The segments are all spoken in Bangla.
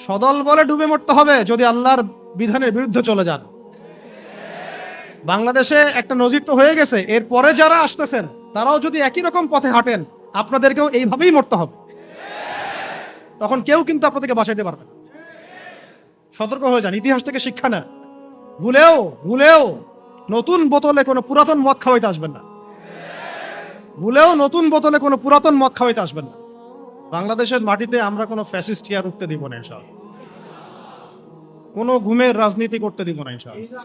সদল বলে ডুবে মরতে হবে যদি আল্লাহর বিধানের বিরুদ্ধে চলে যান। বাংলাদেশে একটা নজির তো হয়ে গেছে, এরপরে যারা আসতেছেন তারাও যদি একই রকম পথে হাঁটেন আপনাদেরকেও এইভাবেই মরতে হবে। তখন কেউ কিন্তু আপনাদেরকে বাঁচাইতে পারবে না। সতর্ক হয়ে যান, ইতিহাস থেকে শিক্ষা নেন। ভুলেও ভুলেও নতুন বোতলে কোনো পুরাতন মদ খাওয়াইতে আসবেন না। ভুলেও নতুন বোতলে কোনো পুরাতন মদ খাওয়াইতে আসবেন না। বাংলাদেশের মাটিতে আমরা কোনো ফ্যাসিস্ট ইয়ার উঠতে দিব না ইনশাআল্লাহ। কোনো ঘুমের রাজনীতি করতে দিব না ইনশাআল্লাহ।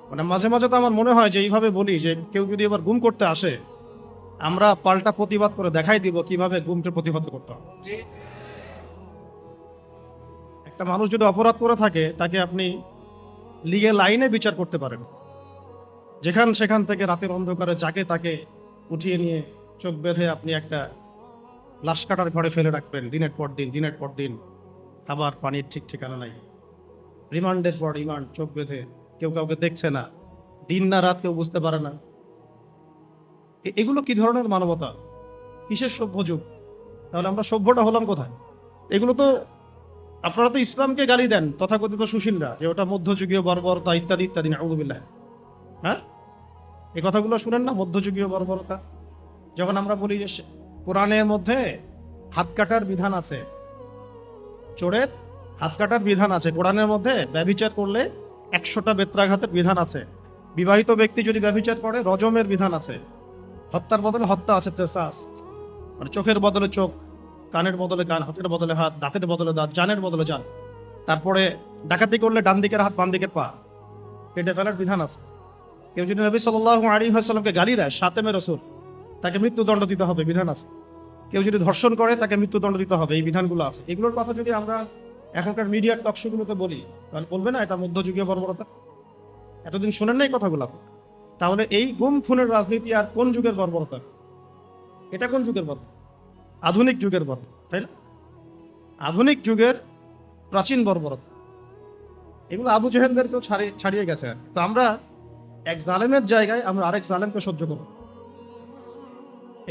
মানে মাঝে মাঝে তো আমার মনে হয় যে এইভাবে বলি যে কেউ যদি এবার গুম করতে আসে, আমরা পাল্টা প্রতিবাদ করে দেখাই দিব কিভাবে গুমকে প্রতিহত করতে হবে। একটা মানুষ যদি অপরাধ করে থাকে তাকে আপনি লিগ্যাল আইনে বিচার করতে পারেন। যেখান সেখান থেকে রাতের অন্ধকারে যাকে তাকে উঠিয়ে নিয়ে চোখ বেঁধে আপনি একটা লাশ কাটার ঘরে ফেলে রাখবেন দিনের পর দিন দিনের পর দিন, খাবার পানির ঠিক ঠিকানা নাই, রিমান্ডের পর রিমান্ড, চোখ বেঁধে, কেউ কাউকে দেখছে না, দিন না রাত কেউ বুঝতে পারে না। এগুলো কি ধরনের মানবতা? কিসের সভ্য যুগ? তাহলে আমরা সভ্যটা হলাম কোথায়? এগুলো তো আপনারা তো ইসলামকে গালি দেন তথাকথিত সুশীলরা, যে ওটা মধ্যযুগীয় বর্বরতা ইত্যাদি ইত্যাদি, নাউযুবিল্লাহ। হ্যাঁ, এই কথাগুলো শুনেন না, মধ্যযুগীয় বর্বরতা। যখন আমরা বলি যে কোরআনের মধ্যে হাত কাটার বিধান আছে, চোরের হাত কাটার বিধান আছে, কোরআনের মধ্যে ব্যভিচার করলে 100টা বেত্রাঘাতের বিধান আছে, বিবাহিত ব্যক্তি যদি ব্যভিচার করে রজমের বিধান আছে, হত্যার বদলে হত্যা আছে, তেসাস মানে চোখের বদলে চোখ, কানের বদলে কান, হাতের বদলে হাত, দাঁতের বদলে দাঁত, জানের বদলে জান। তারপরে ডাকাতি করলে ডান দিকের হাত বাম দিকের পা কেটে ফেলার বিধান আছে। কেউ যদি নবী সাল্লাল্লাহু আলাইহি ওয়াসাল্লামকে গালি দেয়, শাতেমে রাসূল, তাকে মৃত্যুদণ্ড দিতে হবে, বিধান আছে। কেউ যদি ধর্ষণ করে তাকে মৃত্যুদণ্ড দিতে হবে, এই বিধানগুলো আছে। এগুলোর কথা যদি আমরা এখনকার মিডিয়ার টকশোগুলোতে বলি তাহলে বলবে না এটা মধ্যযুগীয় বর্বরতা? এতদিন শোনেন না এই কথাগুলো? তাহলে এই গুম খুনের রাজনীতি আর কোন যুগের বর্বরতা? এটা কোন যুগের বর্বরতা? আধুনিক যুগের বর্বরতা, তাই না? আধুনিক যুগের প্রাচীন বর্বরতা। এগুলো আবু জেহেলদেরকেও ছাড়িয়ে গেছে। তো আমরা এক জালেমের জায়গায় আমরা আরেক জালেমকে সহ্য করব।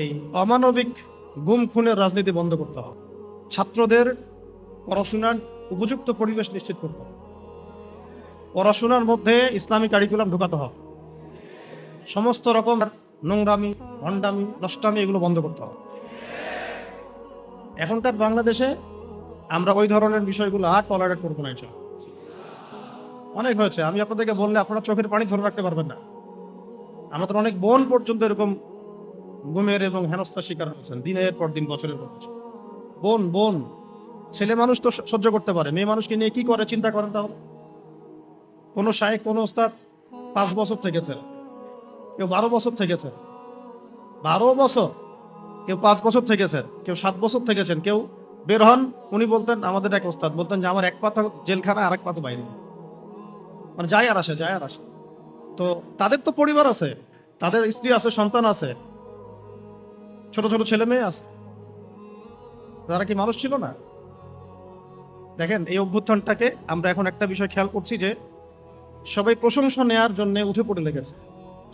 এই অমানবিক গুম খুনের রাজনীতি বন্ধ করতে হবে। ছাত্রদের পড়াশোনার উপযুক্ত পরিবেশ নিশ্চিত করতে হবে। পড়াশোনার মধ্যে ইসলামী কারিকুলাম ঢুকাতে হবে। সমস্ত রকম নোংরামি, ভণ্ডামি, নষ্টামি এগুলো বন্ধ করতে হবে। এখনকার বাংলাদেশে আমরা ওই ধরনের বিষয়গুলো আর টলারেট করবো না। অনেক হয়েছে, আমি আপনাদেরকে বললে আপনারা চোখের পানি ধরে রাখতে পারবেন না। আমাদের অনেক বোন পর্যন্ত এরকম গুমের এবং হেনস্থার শিকার হয়েছেন দিনের পর দিন, বছরের পর বছর। বোন বোন ছেলে মানুষ তো সহ্য করতে পারে, মেয়ে মানুষকে নিয়ে কি করে চিন্তা করেন তাহলে। কোনো শায়েখ, কোনো ওস্তাদ 5 বছর থেকেছে, কেউ 12 বছর থেকেছে, 12 বছর, কেউ 5 বছর থেকেছেন, কেউ 7 বছর থেকেছেন। কেউ বের হন, উনি বলতেন, আমাদের এক ওস্তাদ বলতেন যে আমার এক পা জেলখানা আর এক পা বাইরে, মানে যায় আর আসে, যায় আর আসে। তো তাদের তো পরিবার আছে, তাদের স্ত্রী আছে, সন্তান আছে, ছোট ছোট ছেলে মেয়ে আছে। তারা কি মানুষ ছিল না? দেখেন এই অভ্যুত্থানটাকে আমরা এখন একটা বিষয় খেয়াল করছি যে সবাই প্রশংসা নেওয়ার জন্য উঠে পড়ে লেগেছে,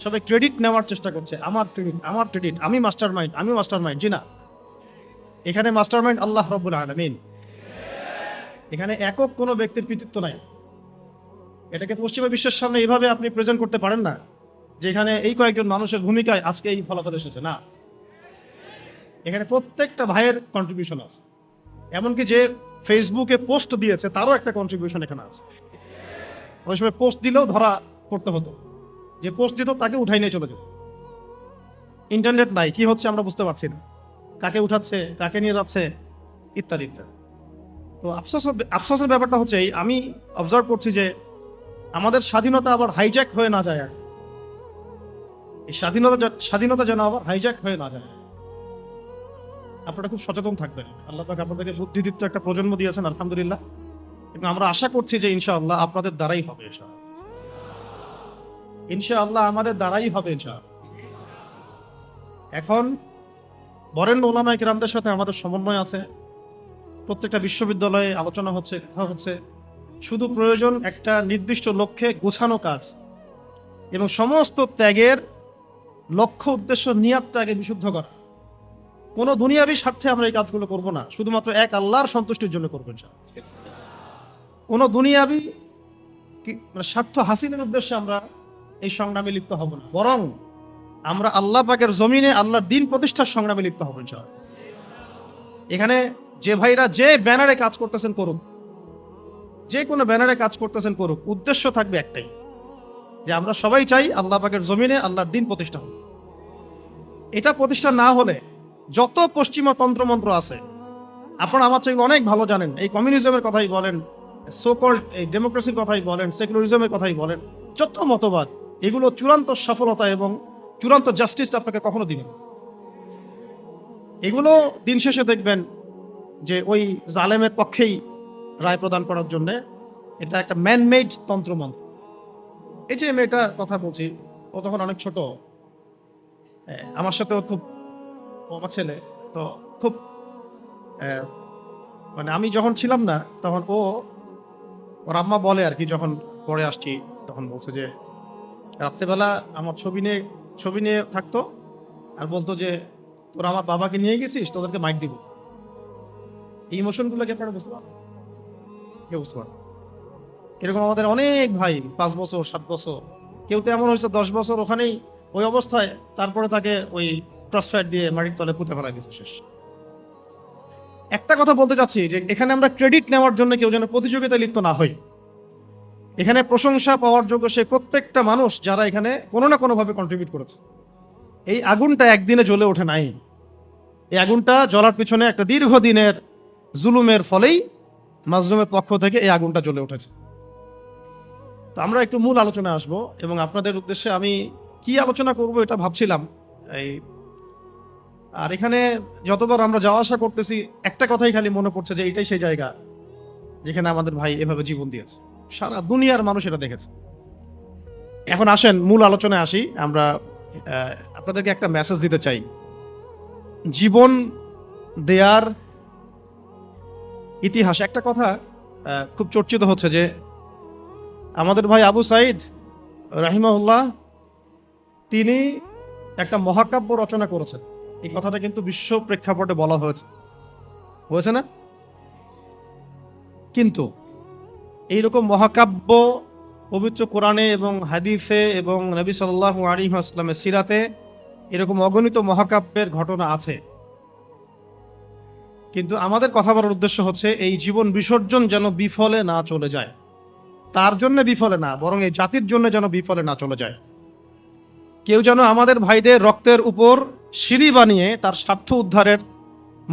সবাই ক্রেডিট নেওয়ার চেষ্টা করছে। আমার ক্রেডিট, আমার ক্রেডিট, আমি মাস্টার মাইন্ড, আমি মাস্টার মাইন্ড। জি না, এখানে মাস্টার মাইন্ড আল্লাহ রাব্বুল আলামিন। এখানে একক কোনো ব্যক্তির কৃতিত্ব নাই। এটাকে পশ্চিমা বিশ্বের সামনে এইভাবে আপনি প্রেজেন্ট করতে পারেন না যে এখানে এই কয়েকজন মানুষের ভূমিকায় আজকে এই ফলাফল এসেছে। না, এখানে প্রত্যেকটা ভাইয়ের কন্ট্রিবিউশন আছে। এমনকি যে ফেসবুকে পোস্ট দিয়েছে তারও একটা কন্ট্রিবিউশন এখানে আছে। ওই সময় পোস্ট দিলেও ধরা করতে হতো, যে পোস্ট দিত তাকে উঠাই নিয়ে চলে যেত। ইন্টারনেট নাই, কি হচ্ছে আমরা বুঝতে পারছি না, কাকে উঠাচ্ছে, কাকে নিয়ে যাচ্ছে, ইত্যাদি ইত্যাদি। তো আফসোসের ব্যাপারটা হচ্ছে আমি অবজার্ভ করছি যে আমাদের স্বাধীনতা আবার হাইজ্যাক হয়ে না যায়। আর এই স্বাধীনতা যেন আবার হাইজ্যাক হয়ে না যায়। আপনারা খুব সচেতন থাকবেন। আল্লাহ পাক আপনাদেরকে বুদ্ধিদীপ্ত একটা প্রজন্ম দিয়েছেন, আলহামদুলিল্লাহ। এবং আমরা আশা করছি যে ইনশাআল্লাহ আপনাদের দ্বারাই হবে, ইনশাআল্লাহ আমাদের দ্বারাই হবে ইনশাআল্লাহ। এখন বরেণ্য উলামায়ে কেরামদের সাথে আমাদের সমন্বয় আছে, প্রত্যেকটা বিশ্ববিদ্যালয়ে আলোচনা হচ্ছে, কথা হচ্ছে। শুধু প্রয়োজন একটা নির্দিষ্ট লক্ষ্যে গোছানো কাজ এবং সমস্ত ত্যাগের লক্ষ্য, উদ্দেশ্য, নিয়াতটাকে বিশুদ্ধ করা। কোনো দুনিয়াবি স্বার্থে আমরা এই কাজগুলো করব না, শুধুমাত্র এক আল্লাহর সন্তুষ্টির জন্য করবো ইনশাআল্লাহ। কোনো দুনিয়াবি স্বার্থ হাসিলের উদ্দেশ্যে আমরা এই সংগ্রামে লিপ্ত হব না, বরং আমরা আল্লাহ পাকের জমিনে আল্লাহর দ্বীন প্রতিষ্ঠার সংগ্রামে লিপ্ত হব ইনশাআল্লাহ। এখানে যে ভাইরা যে ব্যানারে কাজ করতেছেন করুক, যে কোনো ব্যানারে কাজ করতেছেন করুক, উদ্দেশ্য থাকবে একটাই, যে আমরা সবাই চাই আল্লাহ পাকের জমিনে আল্লাহর দ্বীন প্রতিষ্ঠা হোক। এটা প্রতিষ্ঠা না হলে যত পশ্চিমা তন্ত্রমন্ত্র আছে, আপনারা আমার চাইতে অনেক ভালো জানেন, এই কমিউনিজমের কথাই বলেন, সোকল্ড এই ডেমোক্রেসির কথাই বলেন, সেকুলারিজমের কথাই বলেন, যত মতবাদ, এগুলো চূড়ান্ত সফলতা এবং চূড়ান্ত জাস্টিস আপনাকে কখনো দিবেন। এগুলো দিন শেষে দেখবেন যে ওই জালেমের পক্ষেই রায় প্রদান করার জন্য এটা একটা ম্যানমেড তন্ত্রমন্ত্র। এই যে মেয়েটার কথা বলছি, ও তখন অনেক ছোট, আমার সাথে ওর খুব, আমার ছেলে তো খুব মানে আমি যখন ছিলাম না তখন ওর আম্মা বলে আর কি, যখন পরে আসছি তখন বলছে যে রাত্রেবেলা আমার ছবি নিয়ে থাকতো আর বলতো যে তোরা আমার বাবাকে নিয়ে গেছিস, তোদেরকে মাইক দিব। এই ইমোশনগুলোকে আপনারা বুঝতে পারেন? কেউ বুঝতে পারেন? এরকম আমাদের অনেক ভাই 5 বছর 7 বছর, কেউ তো এমন হয়েছে 10 বছর ওখানেই ওই অবস্থায়, তারপরে তাকে ওই ক্রসফায়ার দিয়ে মাটির তলে পুঁতে ফেলা গেছে, শেষ। একটা কথা বলতে চাচ্ছি যে এখানে আমরা ক্রেডিট নেওয়ার জন্য কেউ যেন প্রতিযোগিতায় লিপ্ত না হই। এখানে প্রশংসা পাওয়ার যোগ্য সে প্রত্যেকটা মানুষ যারা এখানে কোনো না কোনোভাবে কন্ট্রিবিউট করেছে। এই আগুনটা একদিনে জ্বলে ওঠে নাই, এই আগুনটা জ্বলার পিছনে একটা দীর্ঘদিনের জুলুমের ফলেই মাজলুমের পক্ষ থেকে এই আগুনটা জ্বলে উঠেছে। তো আমরা একটু মূল আলোচনায় আসবো, এবং আপনাদের উদ্দেশ্যে আমি কি আলোচনা করব এটা ভাবছিলাম। আর এখানে যতবার আমরা যাওয়া আসা করতেছি একটা কথাই খালি মনে পড়ছে যে এটাই সেই জায়গা যেখানে আমাদের ভাই এভাবে জীবন দিয়েছে, সারা দুনিয়ার মানুষ এটা দেখেছে। এখন আসেন মূল আলোচনায় আসি। আমরা আপনাদেরকে একটা মেসেজ দিতে চাই। জীবন দেয়ার ইতিহাস, একটা কথা খুব চর্চিত হচ্ছে যে আমাদের ভাই আবু সাঈদ রাহিমাহুল্লাহ তিনি একটা মহাকাব্য রচনা করেছেন। এই কথাটা কিন্তু বিশ্ব প্রেক্ষাপটে বলা হয়েছে না? কিন্তু এইরকম মহাকাব্য পবিত্র কোরআনে এবং হাদিসে এবং নবী সাল্লাল্লাহু আলাইহি ওয়াসাল্লামের সিরাতে এরকম অগণিত মহাকাব্যের ঘটনা আছে। কিন্তু আমাদের কথা বলার উদ্দেশ্য হচ্ছে এই জীবন বিসর্জন যেন বিফলে না চলে যায়, তার জন্য বিফলে না, বরং এই জাতির জন্য যেন বিফলে না চলে যায়। কেউ যেন আমাদের ভাইদের রক্তের উপর সিঁড়ি বানিয়ে তার স্বার্থ উদ্ধারের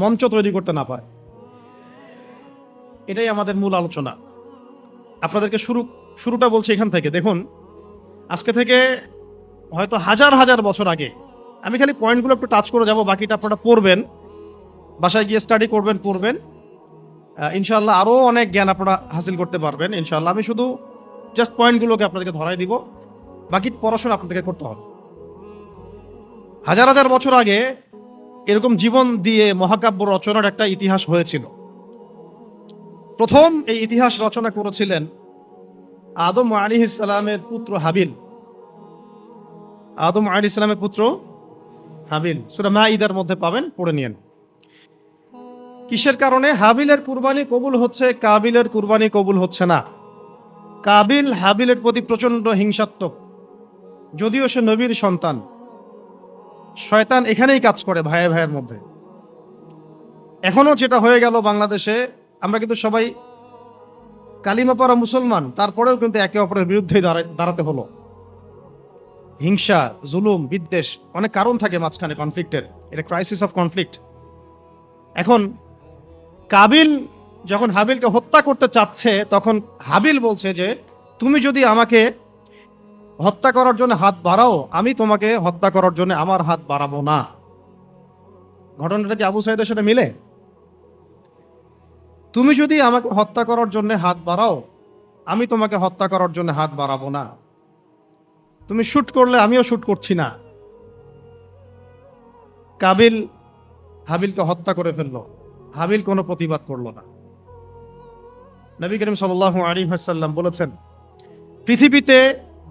মঞ্চ তৈরি করতে না পারে। এটাই আমাদের মূল আলোচনা। আপনাদেরকে শুরুটা বলছি এখান থেকে। দেখুন, আজকে থেকে হয়তো হাজার হাজার বছর আগে, আমি খালি পয়েন্টগুলো একটু টাচ করে যাব, বাকিটা আপনারা পড়বেন, বাসায় গিয়ে স্টাডি পড়বেন ইনশাআল্লাহ আরও অনেক জ্ঞান আপনারা হাসিল করতে পারবেন ইনশাআল্লাহ। আমি শুধু জাস্ট পয়েন্টগুলোকে আপনাদেরকে ধরাই দিব, বাকি পড়াশোনা আপনাদেরকে করতে হবে। হাজার হাজার বছর আগে এরকম জীবন দিয়ে মহাকাব্য রচনার একটা ইতিহাস হয়েছিল। প্রথম এই ইতিহাস রচনা করেছিলেন আদম আলাইহিস সালামের পুত্র হাবিল। আদম আলাইহিস সালামের পুত্র হাবিল, সূরা মাঈদার মধ্যে পাবেন, পড়ে নিয়েন। কিসের কারণে হাবিলের কুরবানি কবুল হচ্ছে, কাবিলের কুরবানি কবুল হচ্ছে না? কাবিল হাবিলের প্রতি প্রচন্ড হিংসাত্মক, যদিও সে নবীর সন্তান। শয়তান এখানেই কাজ করে ভাইয়ে ভাইয়ের মধ্যে। এখনো যেটা হয়ে গেল বাংলাদেশে, আমরা কিন্তু সবাই কালিমা পড়া মুসলমান, তারপরেও কিন্তু একে অপরের বিরুদ্ধে দাঁড়াতে হলো। হিংসা, জুলুম, বিদ্বেষ, অনেক কারণ থাকে মাঝখানে কনফ্লিক্টের, এটা ক্রাইসিস অফ কনফ্লিক্ট। এখন কাবিল যখন হাবিলকে হত্যা করতে চাচ্ছে, তখন হাবিল বলছে যে তুমি যদি আমাকে হত্যা করার জন্য হাত বাড়াও, আমি তোমাকে হত্যা করার জন্য আমার হাত বাড়াবো না। ঘটনাটা কি আবু সাঈদের সাথে মিলে? তুমি যদি আমাকে হত্যা করার জন্য হাত বাড়াও, আমি তোমাকে হত্যা করার জন্য হাত বাড়াবো না। তুমি শুট করলে আমিও শুট করছি না। কাবিল হাবিলকে হত্যা করে ফেললো, হাবিল কোনো প্রতিবাদ করলো না। নবী করিম সাল্লাল্লাহু আলাইহি ওয়াসাল্লাম বলেছেন, পৃথিবীতে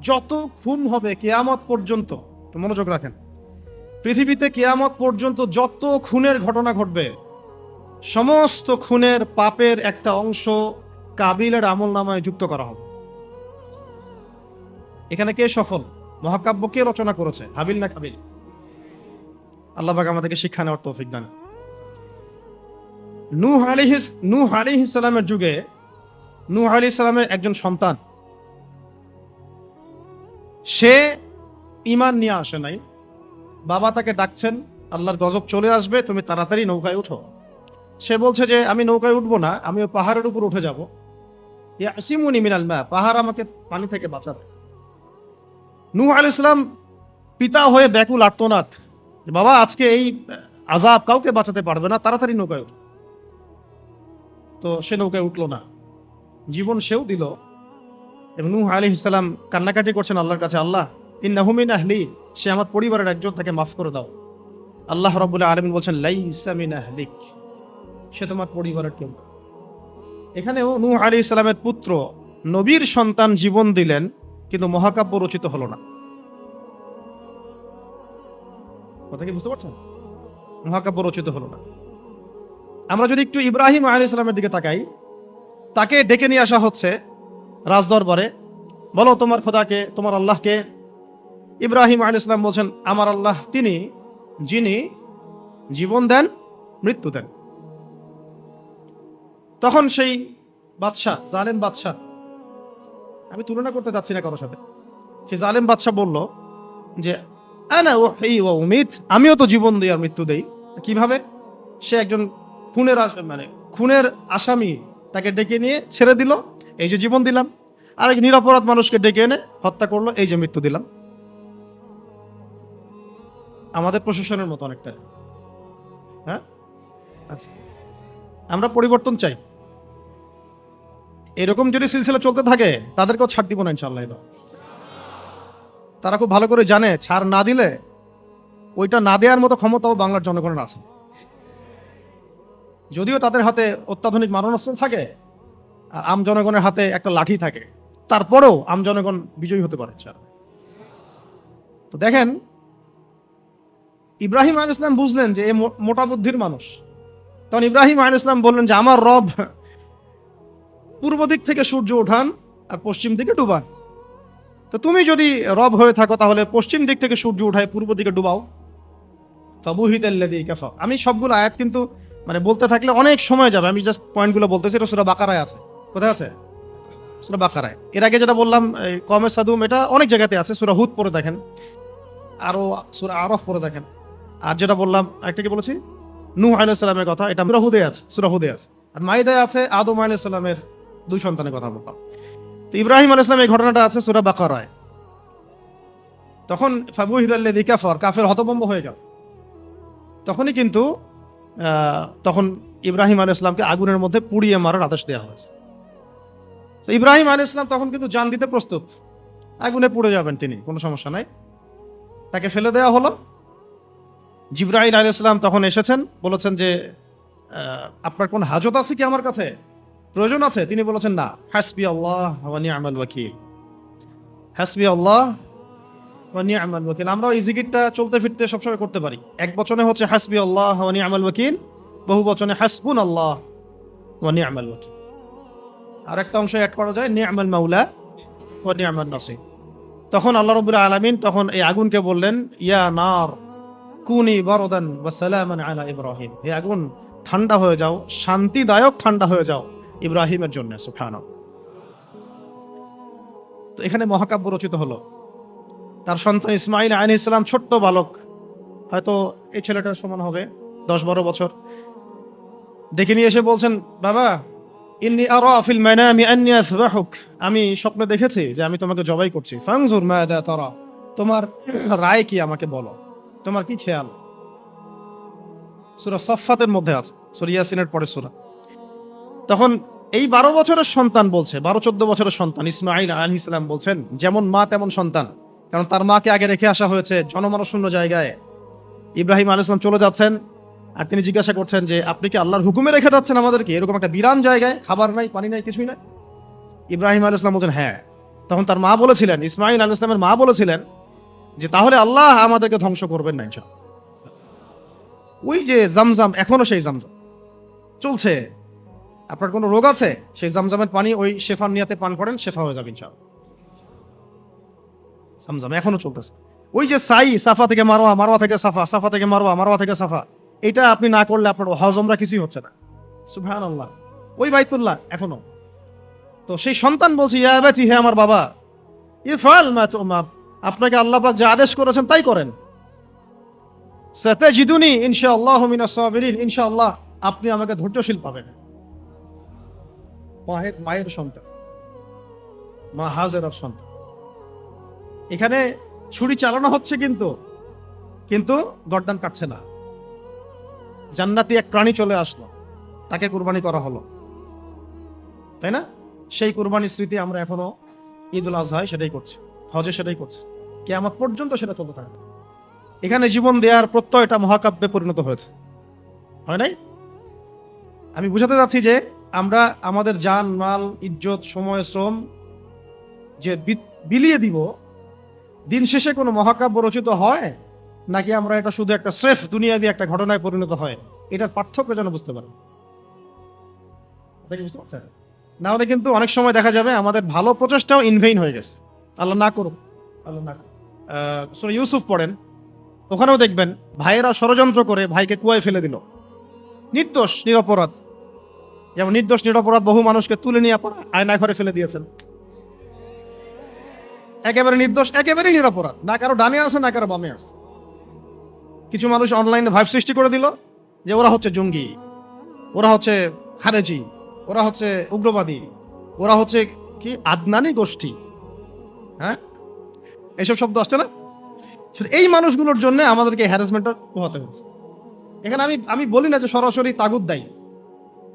যত খুন হবে কিয়ামত পর্যন্ত, মনোযোগ রাখেন, পৃথিবীতে কিয়ামত পর্যন্ত যত খুনের ঘটনা ঘটবে, সমস্ত খুনের পাপের একটা অংশ কাবিলের আমলনামায় যুক্ত করা হবে। এখানে কে সফল? মহাকাব্য কে রচনা করেছে, হাবিল না কাবিল? আল্লাহ পাক আমাদেরকে শিক্ষা নেওয়ার তৌফিক দান। নূহ আলাইহিস সালামের যুগে নূহ আলাইহিস সালামের একজন সন্তান, সে ঈমান নিয়ে আসে নাই। বাবা তাকে ডাকছেন, আল্লাহর গজব চলে আসবে, তুমি তাড়াতাড়ি নৌকায় উঠো। সে বলছে যে আমি নৌকায় উঠবো না, আমি ওই পাহাড়ের উপর উঠে যাব। ইয়াসিমুনি মিনাল মা, পাহাড় আমাকে পানি থেকে বাঁচাবে। নূহ আলাইহিস সালাম পিতা হয়ে ব্যাকুল আর্তনাদ, বাবা আজকে এই আযাব কাউকে বাঁচাতে পারবে না, তাড়াতাড়ি নৌকায় উঠ। তো সে নৌকায় উঠলো না, জীবন সেও দিল। এবং নূহ আলাইহিস সালাম কান্নাকাটি করছেন আল্লাহর কাছে, আল্লাহ ইন্নাহু মিন আহলি, সে আমার পরিবারের একজন, তাকে মাফ করে দাও। আল্লাহ রাব্বুল আলামিন বলছেন লাইসা মিন আহলিক, সে তোমার পরিবারের কেউ। এখানেও নূহ আলাইহিস সালামের পুত্র, নবীর সন্তান জীবন দিলেন, কিন্তু মহাকাব্য রচিত হলো না। কথা কি বুঝতে পারছেন? মহাকাব্য রচিত হলো না। আমরা যদি একটু ইব্রাহিম আলাইহিস সালামের দিকে তাকাই, তাকে ডেকে নিয়ে আসা হচ্ছে রাজদরবারে, বলো তোমার খোদাকে, তোমার আল্লাহকে। ইব্রাহিম আলাইহিস সালাম বলছেন আমার আল্লাহ তিনি যিনি জীবন দেন, মৃত্যু দেন। তখন সেই বাদশাহ, জালেম বাদশাহ, আমি তুলনা করতে চাচ্ছি না কারোর সাথে, সেই জালেম বাদশাহ বলল যে আনা উহয়ি ওয়া উমীত, আমিও তো জীবন দিই আর মৃত্যু দেই। কিভাবে? সে একজন খুনের আসামি, তাকে ডেকে নিয়ে ছেড়ে দিল, এই যে জীবন দিলাম। আর এক নিরপরাধ মানুষকে ডেকে এনে হত্যা করলো, এই যে মৃত্যু দিলাম। আমাদের প্রশাসনের মতো অনেকটা। হ্যাঁ, আচ্ছা, আমরা পরিবর্তন চাই। এরকম যদি সিলসিলা চলতে থাকে তাদেরকেও ছাড় দিব না ইনশাআল্লাহ। তারা খুব ভালো করে জানে ছাড় না দিলে ওইটা না দেওয়ার মতো ক্ষমতাও বাংলার জনগণের আছে। যদিও তাদের হাতে অত্যাধুনিক মারণাস্ত্র থাকে আর আম জনগণের হাতে একটা লাঠি থাকে, তারপরেও আম জনগণ বিজয়ী হতে পারে। তো দেখেন, ইব্রাহিম আলাইহিস সালাম বুঝলেন যে এ মোটা বুদ্ধির মানুষ। তখন ইব্রাহিম আলাইহিস সালাম বললেন যে আমার রব পূর্ব দিক থেকে সূর্য ওঠান আর পশ্চিম দিকে ডুবান। তো তুমি যদি রব হয়ে থাকো তাহলে পশ্চিম দিক থেকে সূর্য উঠায় পূর্ব দিকে ডুবাও। ফাবুহিতাল্লাযী কাফার। আমি সবগুলো আয়াত কিন্তু বলতে থাকলে অনেক সময় যাবে, আমি জাস্ট পয়েন্টগুলো বলতেছি। এটা সূরা বাকারায় আছে। কোথায় আছে? সূরা বাকারায়। এর আগে যেটা বললাম কওমে সাদুম, এটা অনেক জায়গাতে আছে। সূরা হুদ পড়ে দেখেন, আরো সূরা আরাফ পড়ে দেখেন। আর যেটা বললাম একটা কি বলেছি, নূহ আলাইহিস সালামের কথা, এটা সূরা হুদে আছে। আর মাইদায় আছে আদম আলাইহিস সালামের দুই সন্তানের কথা বললাম। তো ইব্রাহিম আলাইহিস সালামের এই ঘটনাটা আছে সূরা বাকারায়। তখন ফাবুহিতাল্লাযী কাফার, কাফের হতভম্ব হয়ে গেল। তখনই কিন্তু তখন ইব্রাহিম আলাইহিস সালামকে আগুনের মধ্যে পুড়িয়ে মারার আদেশ দেওয়া হয়েছে। তো ইব্রাহিম আলাইহিস সালাম তখন কিন্তু জান দিতে প্রস্তুত, আগুনে পুড়ে যাবেন তিনি, কোনো সমস্যা নাই। তাকে ফেলে দেওয়া হলো। জিবরাইল আলাইহিস সালাম তখন এসেছেন, বলেছেন যে আপনার কোন হাজত আছে কি আমার কাছে, প্রয়োজন আছে? তিনি বলেছেন না, হাসবি আল্লাহ ওয়া নি'মাল ওয়াকিল, হাসবি আল্লাহ ওয়া নি'মাল ওয়াকিল। আমরা এই জিকিরটা চলতে ফিরতে সবসময় করতে পারি। এক বচনে হচ্ছে হাসবি আল্লাহ ওয়া নি'মাল ওয়াকিল, বহু বচনে হাসবুন আল্লাহ ওয়া নি'মাল ওয়াকিল। আর একটা অংশ অ্যাড করা যায় নি'মাল মাওলা ওয়া নি'মান নাসির। তখন আল্লাহ রাব্বুল আলামিন তখন এই আগুনকে বললেন ইয়া নার কুনি বারদান ওয়া সালামান আলা ইব্রাহিম, হে আগুন ঠান্ডা হয়ে যাও, শান্তিদায়ক ঠান্ডা হয়ে যাও ইব্রাহিমের জন্য। সুবহানাল্লাহ। তো এখানে মহাকাব্য রচিত হলো। তার সন্তান ইসমাঈল আলাইহিস সালাম ছোট্ট বালক, হয়তো এই ছেলেটার সমান হবে 10-12 বছর, ডেকে নিয়ে এসে বলছেন বাবা ইন্নী আরা ফিল মানামি আন্নী আযবাহুক, আমি স্বপ্নে দেখেছি যে আমি তোমাকে জবাই করছি। ফানজুর মাযা তারা, তোমার রায় কি আমাকে বলো, তোমার কি খেয়াল? সূরা সাফফাতের মধ্যে আছে, সূরা ইয়াসিনের পরে সূরা। তখন এই 12 বছরের সন্তান বলছে, 12-14 বছরের সন্তান ইসমাঈল আলাইহিস সালাম বলছেন যেমন মা তেমন সন্তান, কারণ তার মাকে আগে রেখে আসা হয়েছে জনমানবশূন্য জায়গায়। ইব্রাহিম আলাইহিস সালাম চলে যাচ্ছেন আর তিনি জিজ্ঞাসা করছেন যে আপনি কি আল্লাহর হুকুমে রেখে যাচ্ছেন আমাদেরকে এরকম একটা বিরান জায়গায়, খাবার নাই, পানি নাই, কিছুই নাই? ইব্রাহিম আলাইহিস সালাম বলছেন হ্যাঁ। তখন তার মা বলেছিলেন, ইসমাঈল আলাইহিস সালামের মা বলেছিলেন যে তাহলে আল্লাহ আমাদেরকে ধ্বংস করবেন না ইনশাআল্লাহ। ওই যে জামজাম, এখনো সেই জামজাম চলছে। আপনার কোনো রোগ আছে, সেই জামজামের পানি ওই শেফার নিয়াতে পান করেন, শেফা হয়ে যাবে ইনশাআল্লাহ। জামজাম এখনো চলতেছে। ওই যে সাই, সাফা থেকে মারওয়া, মারওয়া থেকে সাফা, সাফা থেকে মারওয়া, মারওয়া থেকে সাফা, এটা আপনি না করলে আপনার হজ উমরা কিছুই হচ্ছে না। সুবহানাল্লাহ। ওই বাইতুল্লাহ এখনো। তো সেই সন্তান বলছে, ইয়া আবাতি, হে আমার বাবা, ইফআল মা তুমার, আপনাকে আল্লাহ পাক যা আদেশ করেছেন তাই করেন। সাতাজিদুনি ইনশাআল্লাহু মিনাস সাবিরিন, ইনশাআল্লাহ আপনি আমাকে ধৈর্যশীল পাবেন। মায়ের সন্তান, মা হাজেরার সন্তান। এখানে ছুরি চালানো হচ্ছে, কিন্তু গর্দান কাটছে না। জান্নাতি এক প্রাণী চলে আসলো, তাকে কুরবানি করা হলো, তাই না? সেই কুরবানির স্মৃতি আমরা এখনো ঈদুল আজহায় সেটাই করছি, হজে সেটাই করছি, কিয়ামত পর্যন্ত সেটা চলতে থাকবে। এখানে জীবন দেওয়ার প্রত্যয়টা মহাকাব্যে পরিণত হয়েছে, হয় নাই? আমি বুঝাতে যাচ্ছি যে আমরা আমাদের জান মাল ইজ্জত সময় শ্রম যে বিলিয়ে দিব, দিন শেষে কোনো মহাকাব্য রচিত হয় নাকি আমরা এটা শুধু একটা স্রেফ দুনিয়াবি একটা ঘটনায় পরিণত হয়, এটার পার্থক্য যেন বুঝতে পারেন। বুঝতে পারছেন? না হলে কিন্তু অনেক সময় দেখা যাবে আমাদের ভালো প্রচেষ্টাও ইনভেইন হয়ে গেছে। আল্লাহ না করুক, আল্লাহ না করুক। সূরা ইউসুফ পড়েন, ওখানেও দেখবেন ভাইয়েরা ষড়যন্ত্র করে ভাইকে কুয়ায় ফেলে দিল, নির্দোষ নিরপরাধ। যেমন নির্দোষ নিরপরাধ বহু মানুষকে তুলে নিয়ে আয়না ঘরে ফেলে দিয়েছেন। একেবারে নির্দোষ, একেবারে নিরপরাধ, না কারো ডানে আছে না কারো বামে আছে। কিছু মানুষ অনলাইনে ভাইব সৃষ্টি করে দিল যে ওরা হচ্ছে জঙ্গি, ওরা হচ্ছে খারেজি, ওরা হচ্ছে উগ্রবাদী, ওরা হচ্ছে কি আদনানি গোষ্ঠী। হ্যাঁ, এইসব শব্দ আসছে না? এই মানুষগুলোর জন্য আমাদেরকে হ্যারাসমেন্টটা পোহাতে হচ্ছে। এখানে আমি বলি না যে সরাসরি তাগুত দায়ী,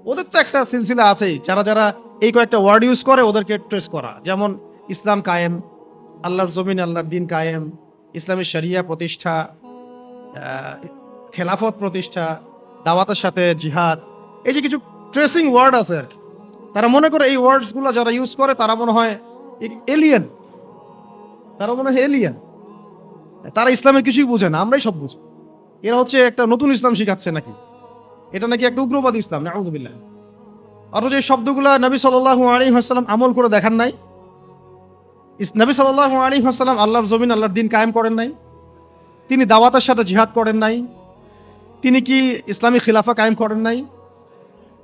ওদের তো একটা সিলসিলা আছেই, যারা এই কয়েকটা ওয়ার্ড ইউজ করে ওদেরকে ট্রেস করা। যেমন ইসলাম কায়েম, আল্লাহর জমিন আল্লাহর দিন কায়েম, ইসলামী শরিয়া প্রতিষ্ঠা, খেলাফত প্রতিষ্ঠা, দাওয়াতের সাথে জিহাদ, এই যে কিছু ট্রেসিং ওয়ার্ড আছে আর কি। তারা মনে করে এই ওয়ার্ডসগুলো যারা ইউজ করে তারা মনে হয় এলিয়েন, তারা ইসলামের কিছুই বুঝে না, আমরাই সব বুঝি। এরা হচ্ছে একটা নতুন ইসলাম শিখাচ্ছে নাকি, এটা নাকি একটা উগ্রবাদী ইসলাম, নাউযুবিল্লাহ। আর যে শব্দগুলা নবী সাল্লাল্লাহু আলাইহি ওয়াসাল্লাম আমল করে দেখান নাই। নবী সাল্লাল্লাহু আলাইহি ওয়াসাল্লাম আল্লাহর জমিন আল্লাহর দিন কায়েম করেন নাই, তিনি দাওয়াতের সাথে জিহাদ করেন নাই, তিনি কি ইসলামী খিলাফা কায়েম করেন নাই?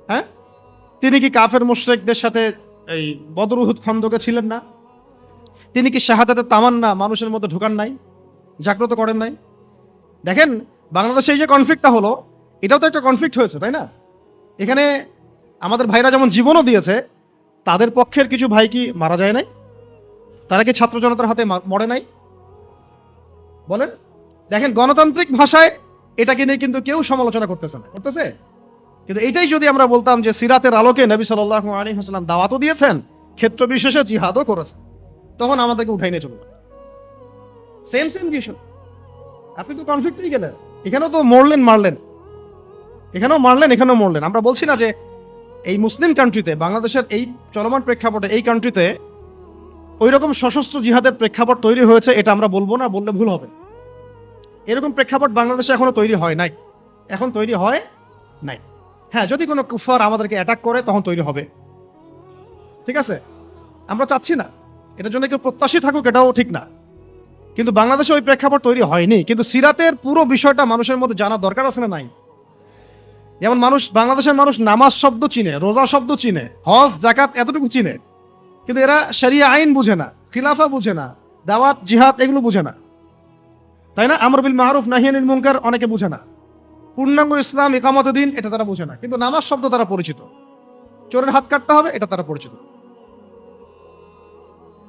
হ্যাঁ, তিনি কি কাফের মুশরিকদের সাথে এই বদর উহুদ খন্দকে ছিলেন না? তিনি কি শাহাদাতের তামান্না মানুষের মধ্যে ঢুকান নাই, জাগ্রত করেন নাই? দেখেন বাংলাদেশে এই যে কনফ্লিক্টটা হলো, এটাও তো একটা কনফ্লিক্ট হয়েছে, তাই না? এখানে আমাদের ভাইরা যেমন জীবনও দিয়েছে, তাদের পক্ষের কিছু ভাই কি মারা যায় নাই? তারা কি ছাত্র জনতার হাতে মরে নাই? বলেন। দেখেন গণতান্ত্রিক ভাষায় এটাকে নিয়ে কিন্তু কেউ সমালোচনা করতেছে। কিন্তু এটাই যদি আমরা বলতাম যে সিরাতের আলোকে নবী সাল্লাল্লাহু আলাইহি ওয়াসাল্লাম দাওয়াতও দিয়েছেন, ক্ষেত্র বিশেষে জিহাদও করেছেন, তখন আমাদেরকে উঠাই নিয়ে চলবে। সেম কিছু। আপনি তো কনফ্লিক্টেই গেলেন, এখানেও তো মারলেন, এখানেও মরলেন। আমরা বলছি না যে এই মুসলিম কান্ট্রিতে, বাংলাদেশের এই চলমান প্রেক্ষাপটে, এই কান্ট্রিতে ওই রকম সশস্ত্র জিহাদের প্রেক্ষাপট তৈরি হয়েছে, এটা আমরা বলবো না, বললে ভুল হবে। এরকম প্রেক্ষাপট বাংলাদেশে এখনো তৈরি হয় নাই, হ্যাঁ, যদি কোনো কুফার আমাদেরকে অ্যাটাক করে তখন তৈরি হবে, ঠিক আছে? আমরা চাচ্ছি না এটার জন্য কেউ প্রত্যাশী থাকুক, এটাও ঠিক না। কিন্তু বাংলাদেশে ওই প্রেক্ষাপট তৈরি হয়নি। কিন্তু সিরাতের পুরো বিষয়টা মানুষের মধ্যে জানা দরকার আছে না নাই? যেমন বাংলাদেশের মানুষ নামাজ শব্দ চিনে, রোজা শব্দ চিনে, হজ যাকাত এতটুকু চিনে, কিন্তু এরা শরিয়া আইন বুঝে না, খিলাফা বুঝে না, দাওয়াত জিহাদ এগুলো বুঝে না, তাই না? আমর বিল মারুফ নাহি আনিল মুনকার অনেকে বুঝে না, পূর্ণাঙ্গ ইসলাম ইকামতে দিন এটা তারা বুঝে না। কিন্তু নামাজ শব্দ তারা পরিচিত, চোরের হাত কাটতে হবে এটা তারা পরিচিত।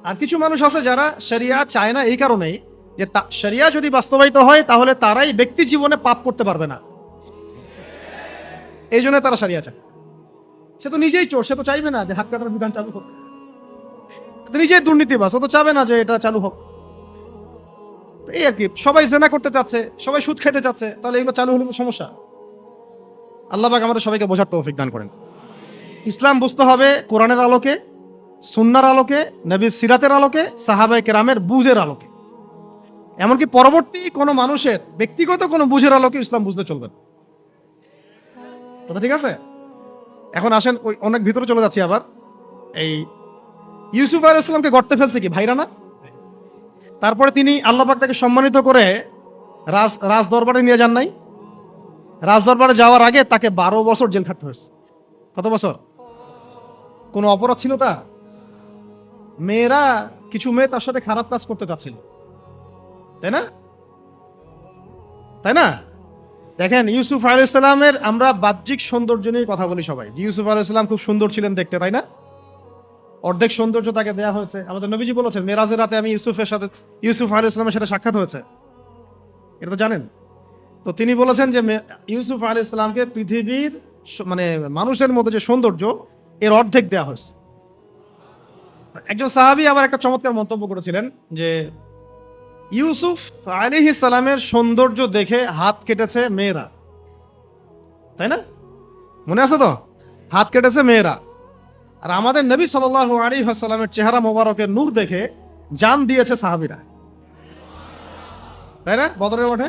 আর কিছু মানুষ আছে যারা শরিয়া চায় না এই কারণেই যে শরিয়া যদি বাস্তবায়িত হয় তাহলে তারাই ব্যক্তি জীবনে পাপ করতে পারবে না, এই জন্য তারা শরিয়া চায়। সে তো নিজেই চোর, সে তো চাইবে না যে হাত কাটার বিধান চালু হোক, নিজেই দুর্নীতিবাজ, ও তো চাবে না যে এটা চালু হোক। এই আর কি, সবাই জেনা করতে চাচ্ছে, সবাই সুদ খেতে চাচ্ছে, তাহলে এগুলো চালু হলে তো সমস্যা। আল্লাহ পাক আমাদের সবাইকে বোঝার তৌফিক দান করেন। ইসলাম বুঝতে হবে কোরআনের আলোকে, সুন্নাহর আলোকে, নবীর সিরাতের আলোকে, সাহাবায়ে কেরামের বুঝের আলোকে। এমনকি পরবর্তী কোনো মানুষের ব্যক্তিগত কোনো বুঝের আলোকে ইসলাম বুঝতে চলবে না। কথা ঠিক আছে? এখন আসেন, ওই অনেক ভিতরে চলে যাচ্ছি আবার। এই ইউসুফ আলাইহিস সালামকে গর্তে ফেলছে কি ভাইরা না? তারপরে তিনি আল্লাহ পাক তাকে সম্মানিত করে রাজ দরবারে নিয়ে যান নাই? রাজ দরবারে যাওয়ার আগে তাকে 12 বছর জেল খাটতে হয়েছে। কত বছর? কোনো অপরাধ ছিল তার? মেয়েরা, কিছু মেয়ে তার সাথে খারাপ কাজ করতে চাচ্ছিল, তাই না? তাই না? দেখেন, ইউসুফ আলাইহিস সালামের আমরা বাহ্যিক সৌন্দর্য নিয়ে কথা বলি সবাই, যে ইউসুফ আলাইহিস সালাম খুব সুন্দর ছিলেন দেখতে, তাই না? অর্ধেক সৌন্দর্য তাকে দেয়া হয়েছে। আমাদের নবীজি বলেছেন, মেরাজের রাতে আমি ইউসুফ আলাইহিস সালামের সাথে সাক্ষাৎ হয়েছে, এটা তো জানেন। তো তিনি বলেছেন যে ইউসুফ আলাইহিস সালামকে পৃথিবীর মানে মানুষের মধ্যে যে সৌন্দর্য, এর অর্ধেক দেয়া হয়েছে। একজন সাহাবী আবার একটা চমৎকার মন্তব্য করেছিলেন যে ইউসুফ আলাইহিস সালামের সৌন্দর্য দেখে হাত কেটেছে মেয়েরা, তাই না? মনে আছে তো? হাত কেটেছে মেয়েরা। আর আমাদের নবী সাল্লাল্লাহু আলাইহি ওয়াসাল্লামের চেহারা মোবারকের নূর দেখে জান দিয়েছে সাহাবীরা, তাই না? বদরের মাঠে।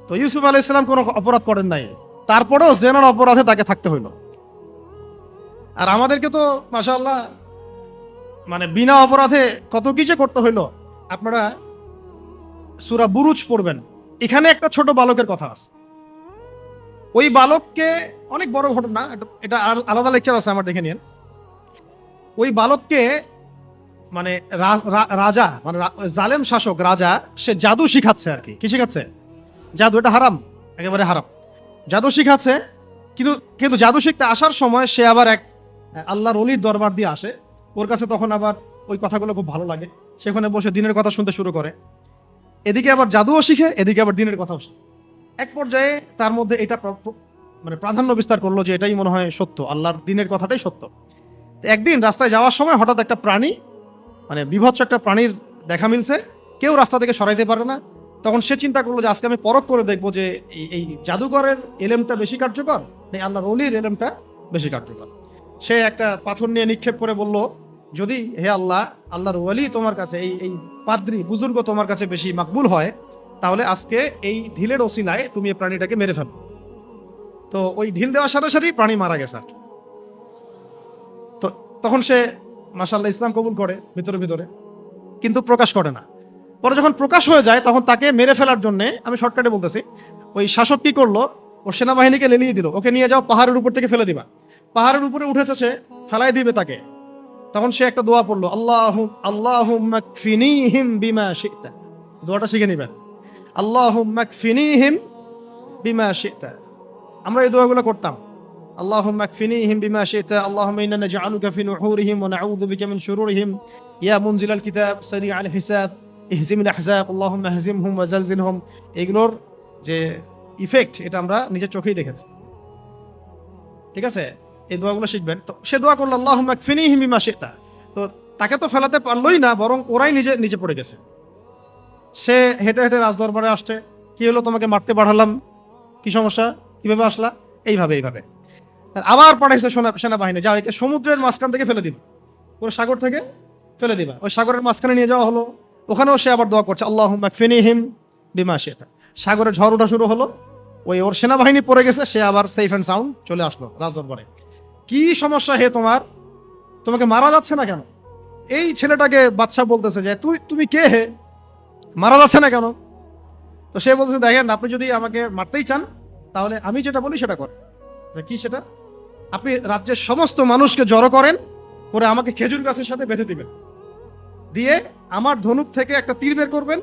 তো ইউসুফ আলাইহিস সালাম কোনো অপরাধ করেন নাই, তারপরেও জেনার অপরাধে তাকে থাকতে হইল। আর আমাদেরকে তো মাশাআল্লাহ মানে বিনা অপরাধে কত কিছু করতে হইল। আপনারা সূরা বুরুজ পড়বেন, এখানে একটা ছোট বালকের কথা আছে। ওই বালককে, অনেক বড় ঘটনা, এটা আলাদা লেকচার আছে আমার, দেখে নিন। ওই বালককে মানে রাজা, মানে জালেম শাসক রাজা, সে জাদু শিখাচ্ছে আর কি। কি শিখাচ্ছে? জাদু। এটা হারাম, একেবারে হারাম। জাদু শিখাচ্ছে, কিন্তু জাদু শিখতে আসার সময় সে আবার এক আল্লাহর ওলির দরবার দিয়ে আসে। ওর কাছে তখন আবার ওই কথাগুলো খুব ভালো লাগে, সেখানে বসে দিনের কথা শুনতে শুরু করে। এদিকে আবার জাদুও শিখে, এদিকে আবার দিনের কথাও শিখে। এক পর্যায়ে তার মধ্যে এটা মানে প্রাধান্য বিস্তার করলো যে এটাই মনে হয় সত্য, আল্লাহর দিনের কথাটাই সত্য। একদিন রাস্তায় যাওয়ার সময় হঠাৎ একটা প্রাণী, মানে বিভৎস একটা প্রাণীর দেখা মিলছে, কেউ রাস্তা থেকে সরাইতে পারে না। তখন সে চিন্তা করলো যে আজকে আমি পরখ করে দেখবো যে এই জাদুকরের এলেমটা বেশি কার্যকর নাকি আল্লাহর ওলির এলেমটা বেশি কার্যকর। সে একটা পাথর নিয়ে নিক্ষেপ করে বলল, যদি হে আল্লাহ, আল্লাহর ওলি তোমার কাছে, এই পাদ্রী বুজুর্গ তোমার কাছে বেশি মাকবুল হয়, তাহলে আজকে এই ঢিলের ওসিলায় তুমি এই প্রাণীটাকে মেরে ফেলো। তো ওই ঢিল দেওয়ার সাথে সাথেই প্রাণী মারা গেছে আর কি। তো তখন সে মাশাআল্লাহ ইসলাম কবুল করে ভিতরে, কিন্তু প্রকাশ করে না। পরে যখন প্রকাশ হয়ে যায়, তখন তাকে মেরে ফেলার জন্য, আমি শর্টকাটে বলতেছি, ওই শাসক কি করলো, ওর সেনাবাহিনীকে লেলিয়ে দিল, ওকে নিয়ে যাও পাহাড়ের উপর থেকে ফেলে দিবা। পাহাড়ের উপরে উঠেছে, সে ফেলাই দিবে তাকে। তখন সে একটা দোয়া পড়লো, আল্লাহুম্মা কফিনিহিম বিমা শি'তা। দোয়াটা শিখে নিবেন, আল্লাহুম্মা কফিনিহিম বিমা শি'তা। আমরা এই দোয়াগুলো করতাম, আল্লাহুম্মা কফিনিহিম বিমা শি'তা, আল্লাহুম্মা ইন্না নাজআলুকা ফি নুহুরিহিম ওয়া নাউযু বিকা মিন শুরুরিহিম, ইয়া মুনজিলাল কিতাব সারিআল হিসাব ইহজিমিল আহজাব, আল্লাহুম্মা হজিমহুম ওয়া জালজিলহুম। এগুলোর যে ইফেক্ট, এটা আমরা নিজের চোখেই দেখেছি, ঠিক আছে? এই দোয়াগুলো শিখবেন। তো সে দোয়া করলো, আল্লাহুম্মা কফিনিহিম বিমা শি'তা। তো তাকে তো ফেলাতে পারলোই না, বরং ওরাই নিচে পড়ে গেছে। সে হেঁটে হেঁটে রাজদরবারে আসছে, কি হলো, তোমাকে মারতে পাঠালাম, কি সমস্যা, কিভাবে আসলা? এইভাবে। আবার পাঠাইছে সেনাবাহিনী, যাও একে সমুদ্রের মাঝখান থেকে ফেলে দিবা, পুরো সাগর থেকে ফেলে দিবা। ওই সাগরের মাঝখানে নিয়ে যাওয়া হলো, ওখানেও সে আবার দোয়া করছে, আল্লাহুম্মা কফিনিহিম বিমা শি'তা। সাগরে ঝড় ওঠা শুরু হলো, ওর সেনাবাহিনী পড়ে গেছে, সে আবার সেফ অ্যান্ড সাউন্ড চলে আসলো রাজদরবারে। কি সমস্যা হে তোমার, তোমাকে মারা যাচ্ছে না কেন? এই ছেলেটাকে বাদশা বলতেছে যে তুমি কে হে, মারা যাচ্ছে না কেন? তো সে বলতেছে, দেখেন, আপনি যদি আমাকে মারতেই চান, তাহলে আমি যেটা বলি সেটা করেন। কি সেটা? আপনি রাজ্যের সমস্ত মানুষকে জড়ো করেন, করে আমাকে খেজুর গাছের সাথে বেঁধে দিবেন, দিয়ে আমার ধনুক থেকে একটা তীর বের করবেন,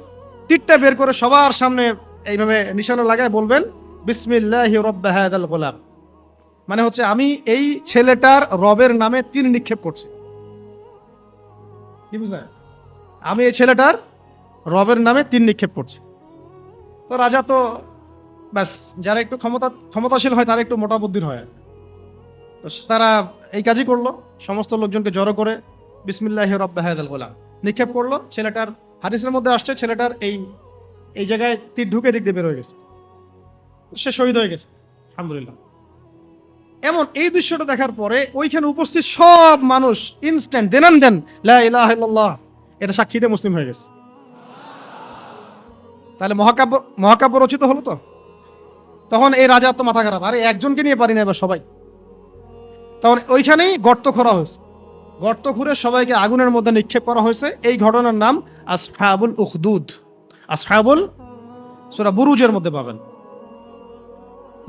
তীরটা বের করে সবার সামনে এইভাবে নিশানা লাগায় বলবেন, বিসমিল্লাহি রাব্বি হাযাল গোলাম। মানে হচ্ছে আমি এই ছেলেটার রবের নামে তীর নিক্ষেপ করছি। কি বুঝলেন? আমি এই ছেলেটার রবের নামে তীর নিক্ষেপ করছি। তো রাজা তো ব্যাস, যারা একটু ক্ষমতাশীল হয় তারা একটু মোটা বুদ্ধির হয়, তো তারা এই কাজই করলো। সমস্ত লোকজনকে জড়ো করে বিসমিল্লাহি রাব্বি হাযাল গোলাম নিক্ষেপ করলো। ছেলেটার হাদিসের মধ্যে আসছে, ছেলেটার এই জায়গায় তীর ঢুকে দিক দিয়ে বের হয়ে গেছে, সে শহীদ হয়ে গেছে, আলহামদুলিল্লাহ। এমন এই দৃশ্যটা দেখার পরে ওইখানে উপস্থিত সব মানুষ ইনস্ট্যান্ট দেন লা ইলাহা ইল্লাল্লাহ, এটা সাক্ষী দিয়ে মুসলিম হয়ে গেছে। তাহলে মহাকাব্য রচিত হলো তো, তখন এই রাজার তো মাথা খারাপ, আরে একজনকে নিয়ে পারি না এবার সবাই। তখন ওইখানেই গর্ত খোঁড়া হয়েছে, গর্ত খুঁড়ে সবাইকে আগুনের মধ্যে নিক্ষেপ করা হয়েছে। এই ঘটনার নাম আসহাবুল উখদুদ। আসহাবুল, সূরা বুরুজের মধ্যে পাবেন,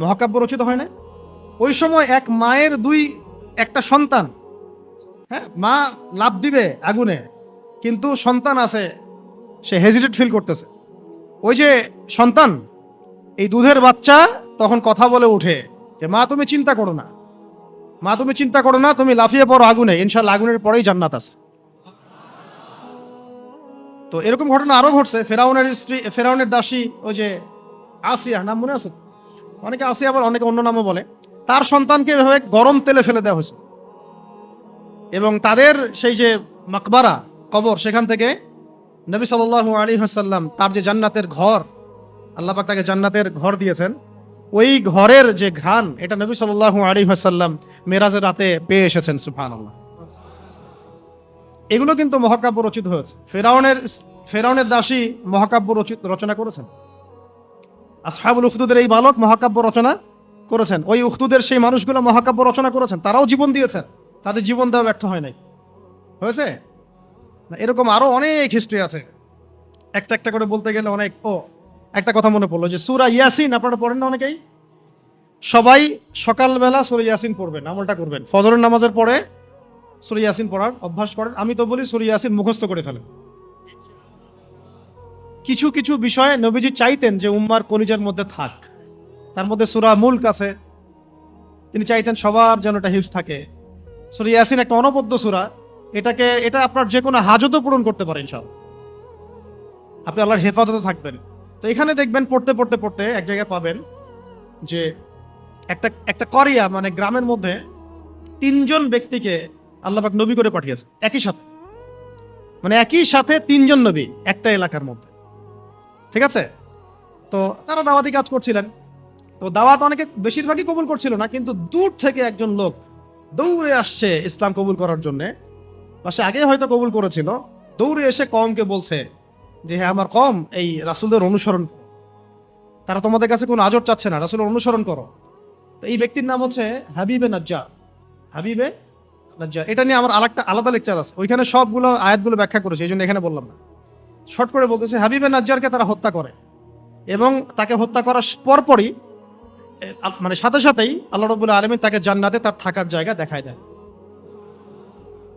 মহাকাব্য রচিত হয় না। ওই সময় এক মায়ের একটা সন্তান, হ্যাঁ, মা লাফ দিবে আগুনে, কিন্তু সন্তান আছে, সে হেজিটেট ফিল করতেছে। ওই যে সন্তান, এই দুধের বাচ্চা তখন কথা বলে উঠে যে মা তুমি চিন্তা করো না, মা তুমি চিন্তা করো না, তুমি লাফিয়ে পড়ো আগুনে, ইনশাআল্লাহ আগুনের পরেই জান্নাত আছে। তো এরকম ঘটনা আরো ঘটছে। ফেরাউনের স্ত্রী, ফেরাউনের দাসী, ওই যে আসিয়া, নাম মনে আছে? অনেকে আসিয়া আবার অনেকে অন্য নামও বলে। তার সন্তানকে এভাবে গরম তেলে ফেলে দেওয়া হয়েছে, এবং তাদের সেই যে মাকবারা, কবর, সেখান থেকে নবী সাল্লাল্লাহু আলাইহি ওয়াসাল্লাম তার যে জান্নাতের ঘর, আল্লাহ পাক তাকে জান্নাতের ঘর দিয়েছেন, ওই ঘরের যে ঘ্রাণ, এটা নবী সাল্লাল্লাহু আলাইহি ওয়াসাল্লাম মেরাজের রাতে পেয়ে এসেছেন। সুবহানাল্লাহ। এগুলো কিন্তু মহাকাব্য রচিত হয়েছে। ফেরাউনের দাসী মহাকাব্য রচনা করেছেন। আসহাবুল উখদুদের এই বালক মহাকাব্য রচনা করেছেন। ওই উখদুদের সেই মানুষগুলো মহাকাব্য রচনা করেছেন, তারাও জীবন দিয়েছেন, তাদের জীবন দেওয়া ব্যর্থ হয় নাই। হয়েছে না? এরকম আরো অনেক হিস্ট্রি আছে, একটা একটা করে বলতে গেলে অনেক। একটা কথা মনে পড়লো যে সূরা ইয়াসিন আপনারা পড়েন না অনেকেই? সবাই সকালবেলা সূরা ইয়াসিন পড়বেন, আমলটা করবেন, ফজরের নামাজের পরে সূরা ইয়াসিন পড়ার অভ্যাস করেন। আমি তো বলি সূরা ইয়াসিন মুখস্থ করে ফেলেন। কিছু কিছু বিষয়ে নবীজি চাইতেন যে উম্মার কলিজার মধ্যে থাক। তার মধ্যে সূরা মুলক আছে, তিনি চাইতেন সবার যেন এটা হিফজ থাকে। সূরা ইয়াসিন একটা অনবদ্য সূরা, এটা আপনার যে কোনো হাজতও পূরণ করতে পারে ইনশাআল্লাহ, আপনি আল্লাহর হেফাজতে থাকবেন। তো এখানে দেখবেন পড়তে পড়তে পড়তে এক জায়গায় পাবেন যে একটা করিয়া, মানে গ্রামের মধ্যে 3জন ব্যক্তিকে আল্লাহ পাক নবী করে পাঠিয়েছে একই সাথে, মানে একই সাথে 3জন নবী একটা এলাকার মধ্যে, ঠিক আছে? তো তারা দাওয়াতি কাজ করছিলেন। তো দাওয়াত অনেকে, বেশিরভাগই কবুল করছিল না, কিন্তু দূর থেকে একজন লোক দৌড়ে আসছে ইসলাম কবুল করার জন্য, বা সে আগে হয়তো কবুল করেছিল, দৌড়ে এসে কওমকে বলছে যে হ্যাঁ আমার কওম এই রাসূলদের অনুসরণ, তারা তোমাদের কাছে কোনো আজর চাচ্ছে না, রাসূলের অনুসরণ করো। তো এই ব্যক্তির নাম হচ্ছে হাবিবে নাজ্জার। হাবিবে নাজ্জার, এটা নিয়ে আমার আলাদা লেকচার আছে, ওইখানে সবগুলো আয়াতগুলো ব্যাখ্যা করেছে, এই জন্য এখানে বললাম না। শর্ট করে বলতেছে, হাবিবে নাজ্জারকে তারা হত্যা করে, এবং তাকে হত্যা করার পরপরই, মানে সাথে সাথেই আল্লাহ রাব্বুল আলামিন তাকে জান্নাতে তার থাকার জায়গা দেখায় দেয়,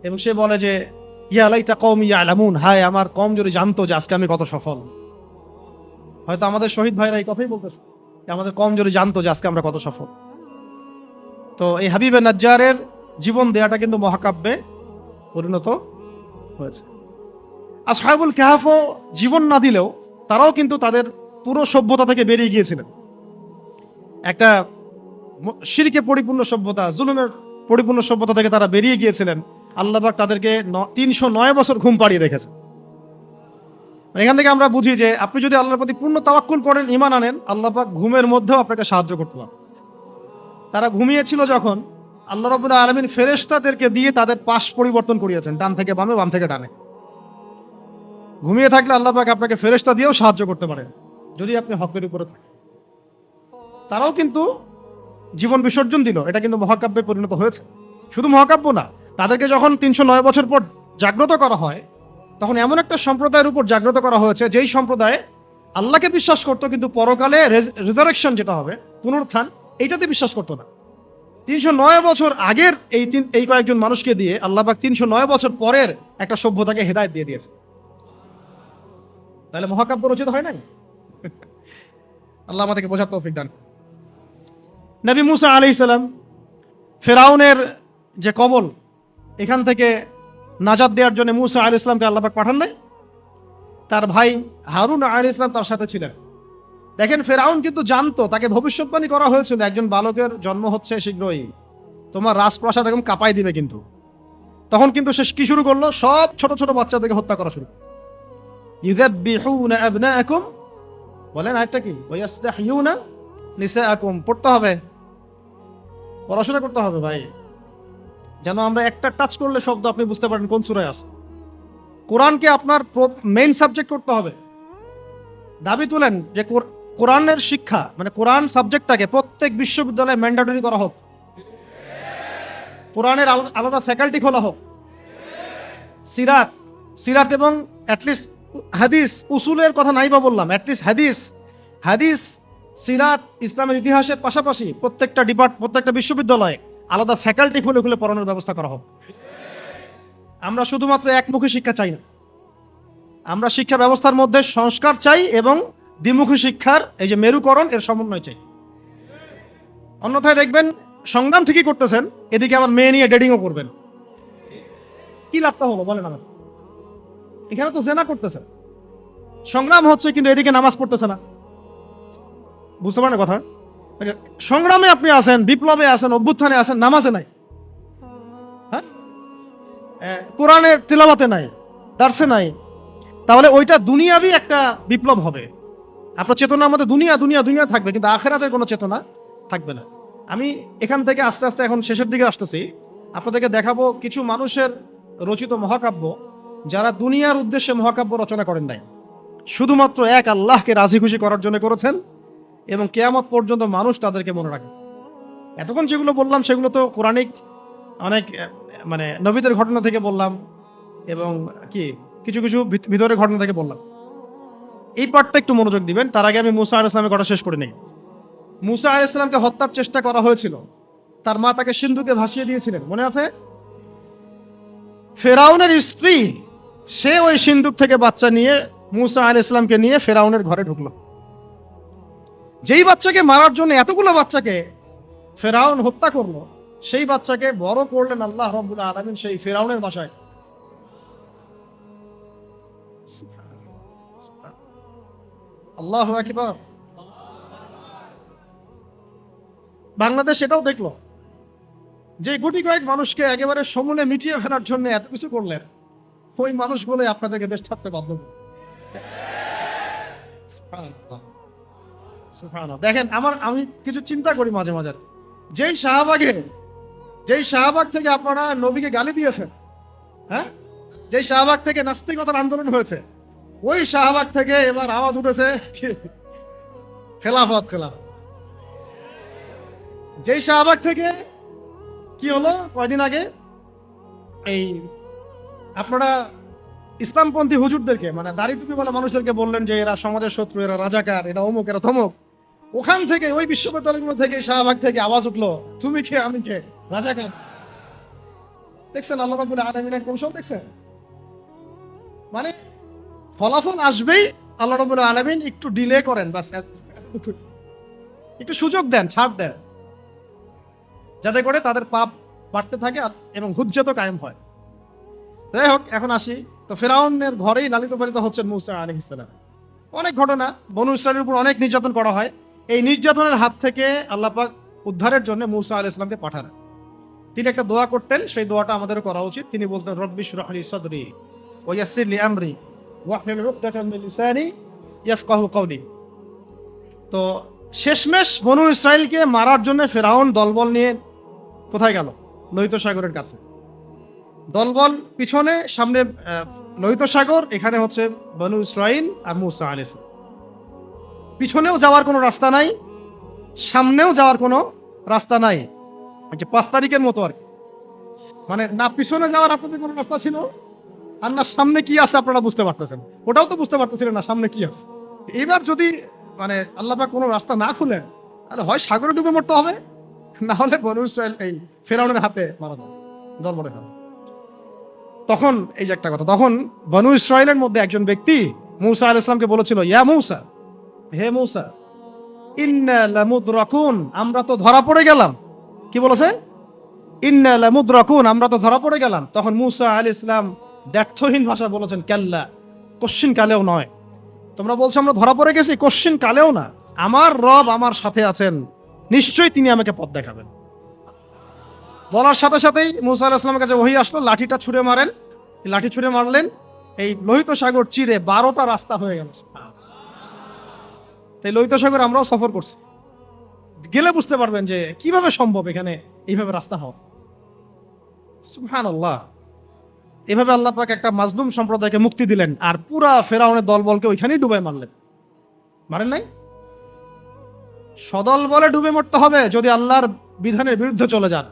এবং সে বলে যে ইয়া লাইতা কওমি ইয়ালামুন, হায় আমার কওম যদি জানতো যে আজকে আমি কত সফল। হয়তো আমাদের শহীদ ভাইরা এই কথাই বলতেছে যে আমাদের কওম যদি জানতো যে আজকে আমরা কত সফল। তো এই হাবিবে নাজ্জারের জীবন দেয়াটা কিন্তু মহাকাব্যে পরিণত হয়েছে। আসহাবুল কাহফও জীবন না দিলেও তারাও কিন্তু তাদের পুরো সভ্যতা থেকে বেরিয়ে গিয়েছিলেন। একটা শিরকে পরিপূর্ণ সভ্যতা, জুলুমের পরিপূর্ণ সভ্যতা থেকে তারা বেরিয়ে গিয়েছিলেন। আল্লাহ পাক তাদেরকে 309 বছর ঘুম পাড়িয়ে রেখেছে। এখান থেকে আমরা বুঝি যে আপনি যদি আল্লাহর প্রতি পূর্ণ তাওয়াক্কুল করেন, ঈমান আনেন, আল্লাহ পাক ঘুমের মধ্যেও আপনাকে সাহায্য করতে পারেন। তারা ঘুমিয়েছিল যখন, আল্লাহ রাব্বুল আলামিন ফেরেশতাদেরকে দিয়ে তাদের পাশ পরিবর্তন করিয়েছেন, ডান থেকে বামে, বাম থেকে ডানে। ঘুমিয়ে থাকলে আল্লাহ পাক আপনাকে ফেরেশতা দিয়েও সাহায্য করতে পারেন যদি আপনি হকের উপরে থাকেন। তারাও কিন্তু জীবন বিসর্জন দিল, এটা কিন্তু মহাকাব্যে পরিণত হয়েছে। শুধু মহাকাব্য না, তাদেরকে যখন 309 বছর পর জাগ্রত করা হয়, তখন এমন একটা সম্প্রদায়ের উপর জাগ্রত করা হয়েছে যেই সম্প্রদায় আল্লাহকে বিশ্বাস করতো, কিন্তু পরকালে রিজারেকশন যেটা হবে, পুনরুত্থান, এইটাতে বিশ্বাস করতো না। 309 বছর আগের এই কয়েকজন মানুষকে দিয়ে আল্লাহ পাক 309 বছর পরের একটা সভ্যতাকে হেদায়েত দিয়ে দিয়েছে। তাহলে মহাকাব্য রচিত হয় নাই? আল্লাহ আমাদেরকে বোঝার তৌফিক দান। নবী মুসা আলাইহিস সালাম ফেরাউনের যে কবল, এখান থেকে নাজাত দেওয়ার জন্য মুসা আলাইহিস সালামকে আল্লাহ পাক পাঠান নাই? তার ভাই হারুন আলাইহিস সালাম তার সাথে ছিলেন। দেখেন, ফেরাউন কিন্তু জানতো, তাকে ভবিষ্যৎবাণী করা হয়েছিল একজন বালকের জন্ম হচ্ছে শীঘ্রই, তোমার রাজপ্রাসাদ একদম কাঁপাই দিবে। কিন্তু তখন কিন্তু সে কি শুরু করলো? সব ছোট ছোট বাচ্চাদেরকে হত্যা করা শুরু। ইউযাব্বিহুনা আবনাআকুম, বলেন আরেকটা কি? ওয়াইয়াস্তাহইয়ুনা নিসাআকুম। পড়তে হবে, পড়াশোনা করতে হবে ভাই, যেন আমরা একটা টাচ করলে শব্দ আপনি বুঝতে পারেন কোন সূরায় আছে। কোরআনকে আপনার মেইন সাবজেক্ট করতে হবে। দাবি তুলেন যে কোরআনের শিক্ষা মানে কোরআন সাবজেক্টটাকে প্রত্যেক বিশ্ববিদ্যালয়ে ম্যান্ডেটরি করা হোক, কোরআনের আলাদা ফ্যাকাল্টি খোলা হোক, সিরাত সিরাত এবং অ্যাটলিস্ট হাদিস, উসুলের কথা নাই বা বললাম, অ্যাটলিস্ট হাদিস সিরাত ইসলামের ইতিহাসের পাশাপাশি প্রত্যেকটা বিশ্ববিদ্যালয়ে আলাদা ফ্যাকাল্টি খুলে খুলে পড়ানোর ব্যবস্থা করা হোক। আমরা শুধুমাত্র একমুখী শিক্ষা চাই না, আমরা শিক্ষা ব্যবস্থার মধ্যে সংস্কার চাই এবং দ্বিমুখী শিক্ষার এই যে মেরুকরণ এর সমন্বয় চাই। অন্যথায় দেখবেন সংগ্রাম ঠিকই করতেছেন, এদিকে আবার মেয়ে নিয়ে ডেটিংও করবেন, কি লাভটা হলো বলেন আমাকে? এখানে তো জেনা করতেছেন, সংগ্রাম হচ্ছে কিন্তু এদিকে নামাজ পড়তেছে না। বুঝতে পারেন কথা? সংগ্রামে আপনি আছেন, বিপ্লবে আছেন, অভ্যুত্থানে আছেন, নামাজে নাই, হ্যাঁ, কোরআনের তিলাওয়াতে নাই, দার্সে নাই, তাহলে ওইটা দুনিয়াবি একটা বিপ্লব হবে। আপনার চেতনার মধ্যে দুনিয়া দুনিয়া দুনিয়া থাকবে, কিন্তু আখেরাতের কোনো চেতনা থাকবে না। আমি এখান থেকে আস্তে আস্তে এখন শেষের দিকে আসতেছি, আপনাদেরকে দেখাবো কিছু মানুষের রচিত মহাকাব্য যারা দুনিয়ার উদ্দেশ্যে মহাকাব্য রচনা করেন নাই, শুধুমাত্র এক আল্লাহকে রাজি খুশি করার জন্য করেছেন এবং কিয়ামত পর্যন্ত মানুষ তাদেরকে মনে রাখে। এতক্ষণ যেগুলো বললাম সেগুলো তো কোরআনিক অনেক মানে নবীদের ঘটনা থেকে বললাম এবং কিছু কিছু ভিতরের ঘটনা থেকে বললাম। এই পার্টটা একটু মনোযোগ দিবেন। তার আগে আমি মুসা আলাইহিস সালামের কথা শেষ করে নেই। মুসা আলাইহিস সালামকে হত্যার চেষ্টা করা হয়েছিল, তার মা তাকে সিন্ধুকে ভাসিয়ে দিয়েছিলেন, মনে আছে? ফেরাউনের স্ত্রী সে ওই সিন্ধুক থেকে বাচ্চা নিয়ে মুসা আলাইহিস সালামকে নিয়ে ফেরাউনের ঘরে ঢুকলো। যেই বাচ্চাকে মারার জন্য এতগুলো বাচ্চাকে ফেরাউন হত্যা করলো, সেই বাচ্চাকে বড় করলেন আল্লাহ রাব্বুল আলামিন সেই ফেরাউনের বাসায়। আল্লাহু আকবার। বাংলাদেশ এটাও দেখলো যে গুটি কয়েক মানুষকে একেবারে সমূলে মিটিয়ে ফেলার জন্য এত কিছু করলেন, ওই মানুষগুলো আপনাদেরকে দেশ ছাড়তে বাধ্য করবে। দেখেন আমি কিছু চিন্তা করি মাঝে মাঝে, যেই শাহবাগ থেকে আপনারা নবীকে গালি দিয়েছেন, হ্যাঁ, যেই শাহবাগ থেকে নাস্তিকতার আন্দোলন হয়েছে, ওই শাহবাগ থেকে এবার আওয়াজ উঠেছে খেলাফত। যেই শাহবাগ থেকে কি হলো কয়দিন আগে, এই আপনারা ইসলামপন্থী হুজুরদেরকে মানে দাড়ি টুপি বলা মানুষদেরকে বললেন যে এরা সমাজের শত্রু, এরা রাজাকার, এরা অমুক, এরা থমক। ওখান থেকে ওই বিশ্ববিদ্যালয়গুলো থেকে শাহবাগ থেকে আওয়াজ উঠলো তুমি কে আমি কে, রাজাকার। দেখছেন আল্লাহ রাব্বুল আলামিনের কৌশল দেখছেন? মানে ফলাফল আসবেই, আল্লাহ রাব্বুল আলামিন একটু ডিলে করেন, বাস একটু সুযোগ দেন, ছাড় দেন, যাতে করে তাদের পাপ বাড়তে থাকে এবং হুজ্জত কায়েম হয়। যাই হোক, এখন আসি। তো ফেরাউনের ঘরেই লালিত পালিত হচ্ছেন মুসা আলাইহিস সালাম। অনেক ঘটনা, বনু ইসরাইলের উপর অনেক নির্যাতন করা হয়। এই নির্যাতনের হাত থেকে আল্লাহ পাক উদ্ধারের জন্য মুসা আলাইহিস সালামকে পাঠান। তিনি একটা দোয়া করতেন, সেই দোয়াটা আমাদেরও করা উচিত। তিনি বলতেন রব্বি ইশরাহ লি সাদরি ওয়া ইয়াসসির লি আমরি ওয়াহলুল উকদাতাম মিন লিসানি ইয়াফকাহু কওলি। তো শেষমেশ বনু ইসরাইলকে মারার জন্য ফেরাউন দলবল নিয়ে কোথায় গেল? লোহিত সাগরের কাছে। দলবল পিছনে, সামনে লোহিত সাগর, এখানে হচ্ছে বনু ইসরাইল আর মুসা আলাইহিস সালাম। পিছনেও যাওয়ার কোনো রাস্তা নাই, সামনেও যাওয়ার কোনো রাস্তা নাই। 5 তারিখের মতো আর কি, মানে না পিছনে যাওয়ার আপনাদের কোনো রাস্তা ছিল আর না সামনে কি আছে আপনারা বুঝতে পারতেছেন, ওটাও তো বুঝতে পারতেছিলেন না সামনে কি আছে। এবার যদি মানে আল্লাহ পাক কোনো রাস্তা না খুলেন, তাহলে হয় সাগরে ডুবে মরতে হবে, না হলে বনু ইসরাইল এই ফেরাউনের হাতে মারা যাবে, দলবলের হাতে। তখন এই যে একটা কথা, তখন বনু ইসরাইলের মধ্যে একজন ব্যক্তি মুসা আলাইহিস সালামকে বলেছিল, ইয়া মুসা, হে মুসা, ইন্না লামুদরাকুন, আমরা তো ধরা পড়ে গেলাম। কি বলেছে? ইন্না লামুদরাকুন, আমরা তো ধরা পড়ে গেলাম। তখন মুসা আলাইহিস সালাম দ্ব্যর্থহীন ভাষায় বলেছেন, কাল্লা, কোশ্চিন কালেও নয়। তোমরা বলছো আমরা ধরা পড়ে গেছি, কোশ্চিন কালেও না, আমার রব আমার সাথে আছেন, নিশ্চয়ই তিনি আমাকে পথ দেখাবেন। বলার সাথে সাথেই মুসা আলাইহিস সালামের কাছে ওহী আসলো, লাঠিটা ছুঁড়ে মারেন। লাঠি ছুঁড়ে মারলেন, এই লোহিত সাগর চিরে 12টা রাস্তা হয়ে গেল। তাই লোহিত সাগর আমরাও সফর করছি, গেলে বুঝতে পারবেন যে কিভাবে সম্ভব এখানে এইভাবে রাস্তা হওয়া। সুবহানাল্লাহ। এভাবে আল্লাহ পাক একটা মাজলুম সম্প্রদায়কে মুক্তি দিলেন, আর পুরা ফেরাউনের দলবলকে ওইখানেই ডুবাই মারলেন। মারেন নাই? সদল বলে ডুবে মরতে হবে যদি আল্লাহর বিধানের বিরুদ্ধে চলে যান।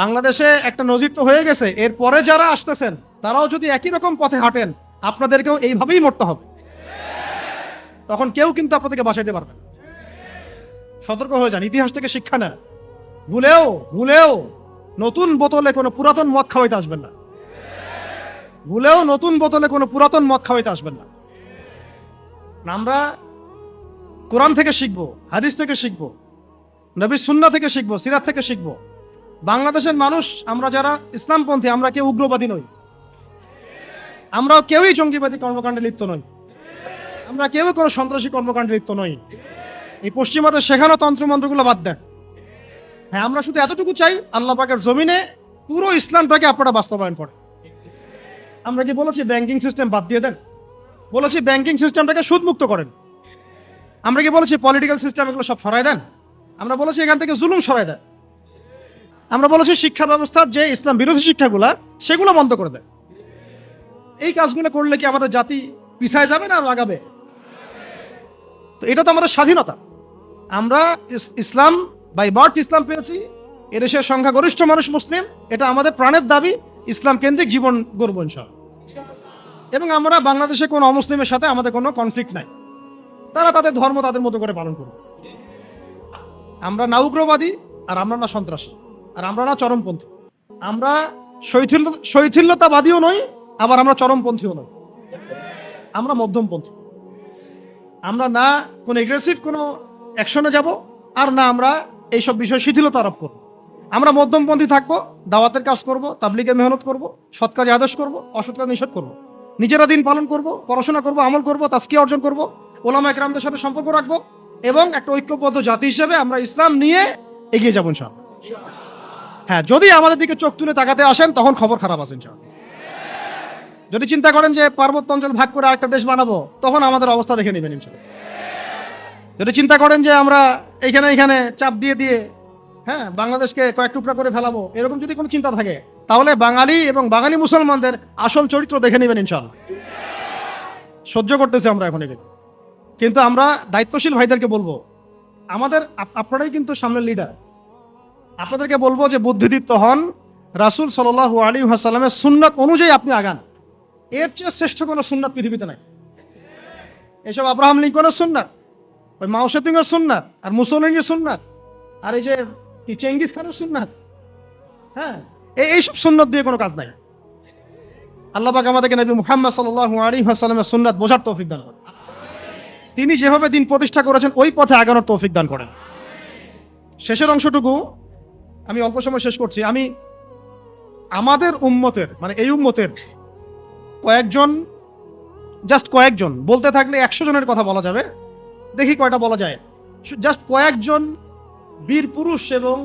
বাংলাদেশে একটা নজির তো হয়ে গেছে, এরপরে যারা আসতেছেন তারাও যদি একই রকম পথে হাঁটেন আপনাদেরকেও এইভাবেই মরতে হবে। তখন কেউ কিন্তু আপনাদেরকে বাঁচাইতে পারবে না। সতর্ক হয়ে যান, ইতিহাস থেকে শিক্ষা নেন। ভুলেও নতুন বোতলে কোনো পুরাতন মদ খাওয়াইতে আসবেন না। ভুলেও নতুন বোতলে কোনো পুরাতন মদ খাওয়াইতে আসবেন না। আমরা কোরআন থেকে শিখবো, হাদিস থেকে শিখবো, নবীর সুন্নাহ থেকে শিখবো, সিরাত থেকে শিখবো। বাংলাদেশের মানুষ আমরা যারা ইসলামপন্থী, আমরা কেউ উগ্রবাদী নই, আমরাও কেউই জঙ্গিবাদী কর্মকাণ্ডে লিপ্ত নই, আমরা কেউ কোনো সন্ত্রাসী কর্মকাণ্ডে লিপ্ত নই। এই পশ্চিমাদের শেখানো তন্ত্রমন্ত্রগুলো বাদ দেন। হ্যাঁ, আমরা শুধু এতটুকু চাই আল্লাহ পাকের জমিনে পুরো ইসলামটাকে আপনারা বাস্তবায়ন করেন। আমরা কি বলেছি ব্যাংকিং সিস্টেম বাদ দিয়ে দেন? বলেছি ব্যাংকিং সিস্টেমটাকে সুদমুক্ত করেন। আমরা কি বলেছি পলিটিক্যাল সিস্টেম এগুলো সব সরাই দেন? আমরা বলেছি এখান থেকে জুলুম সরাই দেন। আমরা বলেছি শিক্ষা ব্যবস্থার যে ইসলাম বিরোধী শিক্ষাগুলা সেগুলো বন্ধ করে দেন। এই কাজগুলো করলে কি আমাদের জাতি পিছায় যাবে না লাগাবে? তো এটা তো আমাদের স্বাধীনতা। আমরা ইসলাম বাই বার্থ ইসলাম পেয়েছি, এদেশের সংখ্যাগরিষ্ঠ মানুষ মুসলিম, এটা আমাদের প্রাণের দাবি। ইসলাম কেন্দ্রিক জীবন গড়ব ইনশাআল্লাহ। এবং আমরা বাংলাদেশে কোনো অমুসলিমের সাথে আমাদের কোনো কনফ্লিক্ট নাই, তারা তাদের ধর্ম তাদের মতো করে পালন করবে। আমরা না উগ্রবাদী, আর আমরা না সন্ত্রাসী, আর আমরা না চরমপন্থী। আমরা শৈথিল্যতাবাদীও নই, আবার আমরা চরমপন্থীও নই, আমরা মধ্যমপন্থী। আমরা না কোনো এগ্রেসিভ কোনো অ্যাকশনে যাব, আর না আমরা এইসব বিষয়ে শিথিলতা আরোপ করব। আমরা মধ্যমপন্থী থাকবো, দাওয়াতের কাজ করব, তাবলীগের মেহনত করব, সৎ কাজে আদেশ করব, অসৎ কাজ নিষেধ করব, নিজেরা দিন পালন করব, পড়াশোনা করব, আমল করব, তাজকিয়া অর্জন করব, ওলামা একরামদের সাথে সম্পর্ক রাখবো, এবং একটা ঐক্যবদ্ধ জাতি হিসেবে আমরা ইসলাম নিয়ে এগিয়ে যাবো ইনশাআল্লাহ। হ্যাঁ, যদি আমাদের দিকে চোখ তুলে তাকাতে আসেন তখন খবর খারাপ আছে ইনশাআল্লাহ। যদি চিন্তা করেন যে পার্বত্য অঞ্চল ভাগ করে আরেকটা দেশ বানাবো, তখন আমাদের অবস্থা দেখে নেবেন ইনশাআল্লাহ। যদি চিন্তা করেন যে আমরা এখানে চাপ দিয়ে হ্যাঁ বাংলাদেশকে কয়েক টুকরা করে ফেলাবো, এরকম যদি কোনো চিন্তা থাকে, তাহলে বাঙালি এবং বাঙালি মুসলমানদের আসল চরিত্র দেখে নেবেন ইনশাআল্লাহ। সহ্য করতেছি আমরা এখন এগুলো, কিন্তু আমরা দায়িত্বশীল ভাইদেরকে বলবো, আপনারাই কিন্তু সামনের লিডার। আপনাদেরকে বলবো যে বুদ্ধিদীপ্ত হন, রাসূল সাল্লাল্লাহু আলাইহি ওয়াসাল্লামের সুন্নাত অনুযায়ী আপনি আগান। এর চেয়ে শ্রেষ্ঠ কোনো সুন্নাত পৃথিবীতে নাই। এসব আব্রাহাম লিঙ্কনের সুন্নাত, ওই মাও সেতুংয়ের সুন্নাত, আর মুসলিনের সুন্নাত, আর এই যে চেঙ্গিস খানের সুন্নাত, হ্যাঁ, এইসব সুন্নাত দিয়ে কোনো কাজ নাই। আল্লাহ পাক আমাদেরকে নবী মুহাম্মদ সাল্লাল্লাহু আলাইহি ওয়াসাল্লামের সুন্নাত বোঝার তৌফিক দান করেন। তিনি যেভাবে দিন প্রতিষ্ঠা করেছেন ওই পথে আগানোর তৌফিক দান করেন। শেষের অংশটুকু আমি অল্প সময় শেষ করছি। আমি আমাদের উম্মতের, মানে এই উম্মতের কয়েকজন বলতে থাকলে 100 জনের কথা বলা যাবে, দেখি কয়টা বলা যায়। জাস্ট কয়েকজন বীর পুরুষ এবং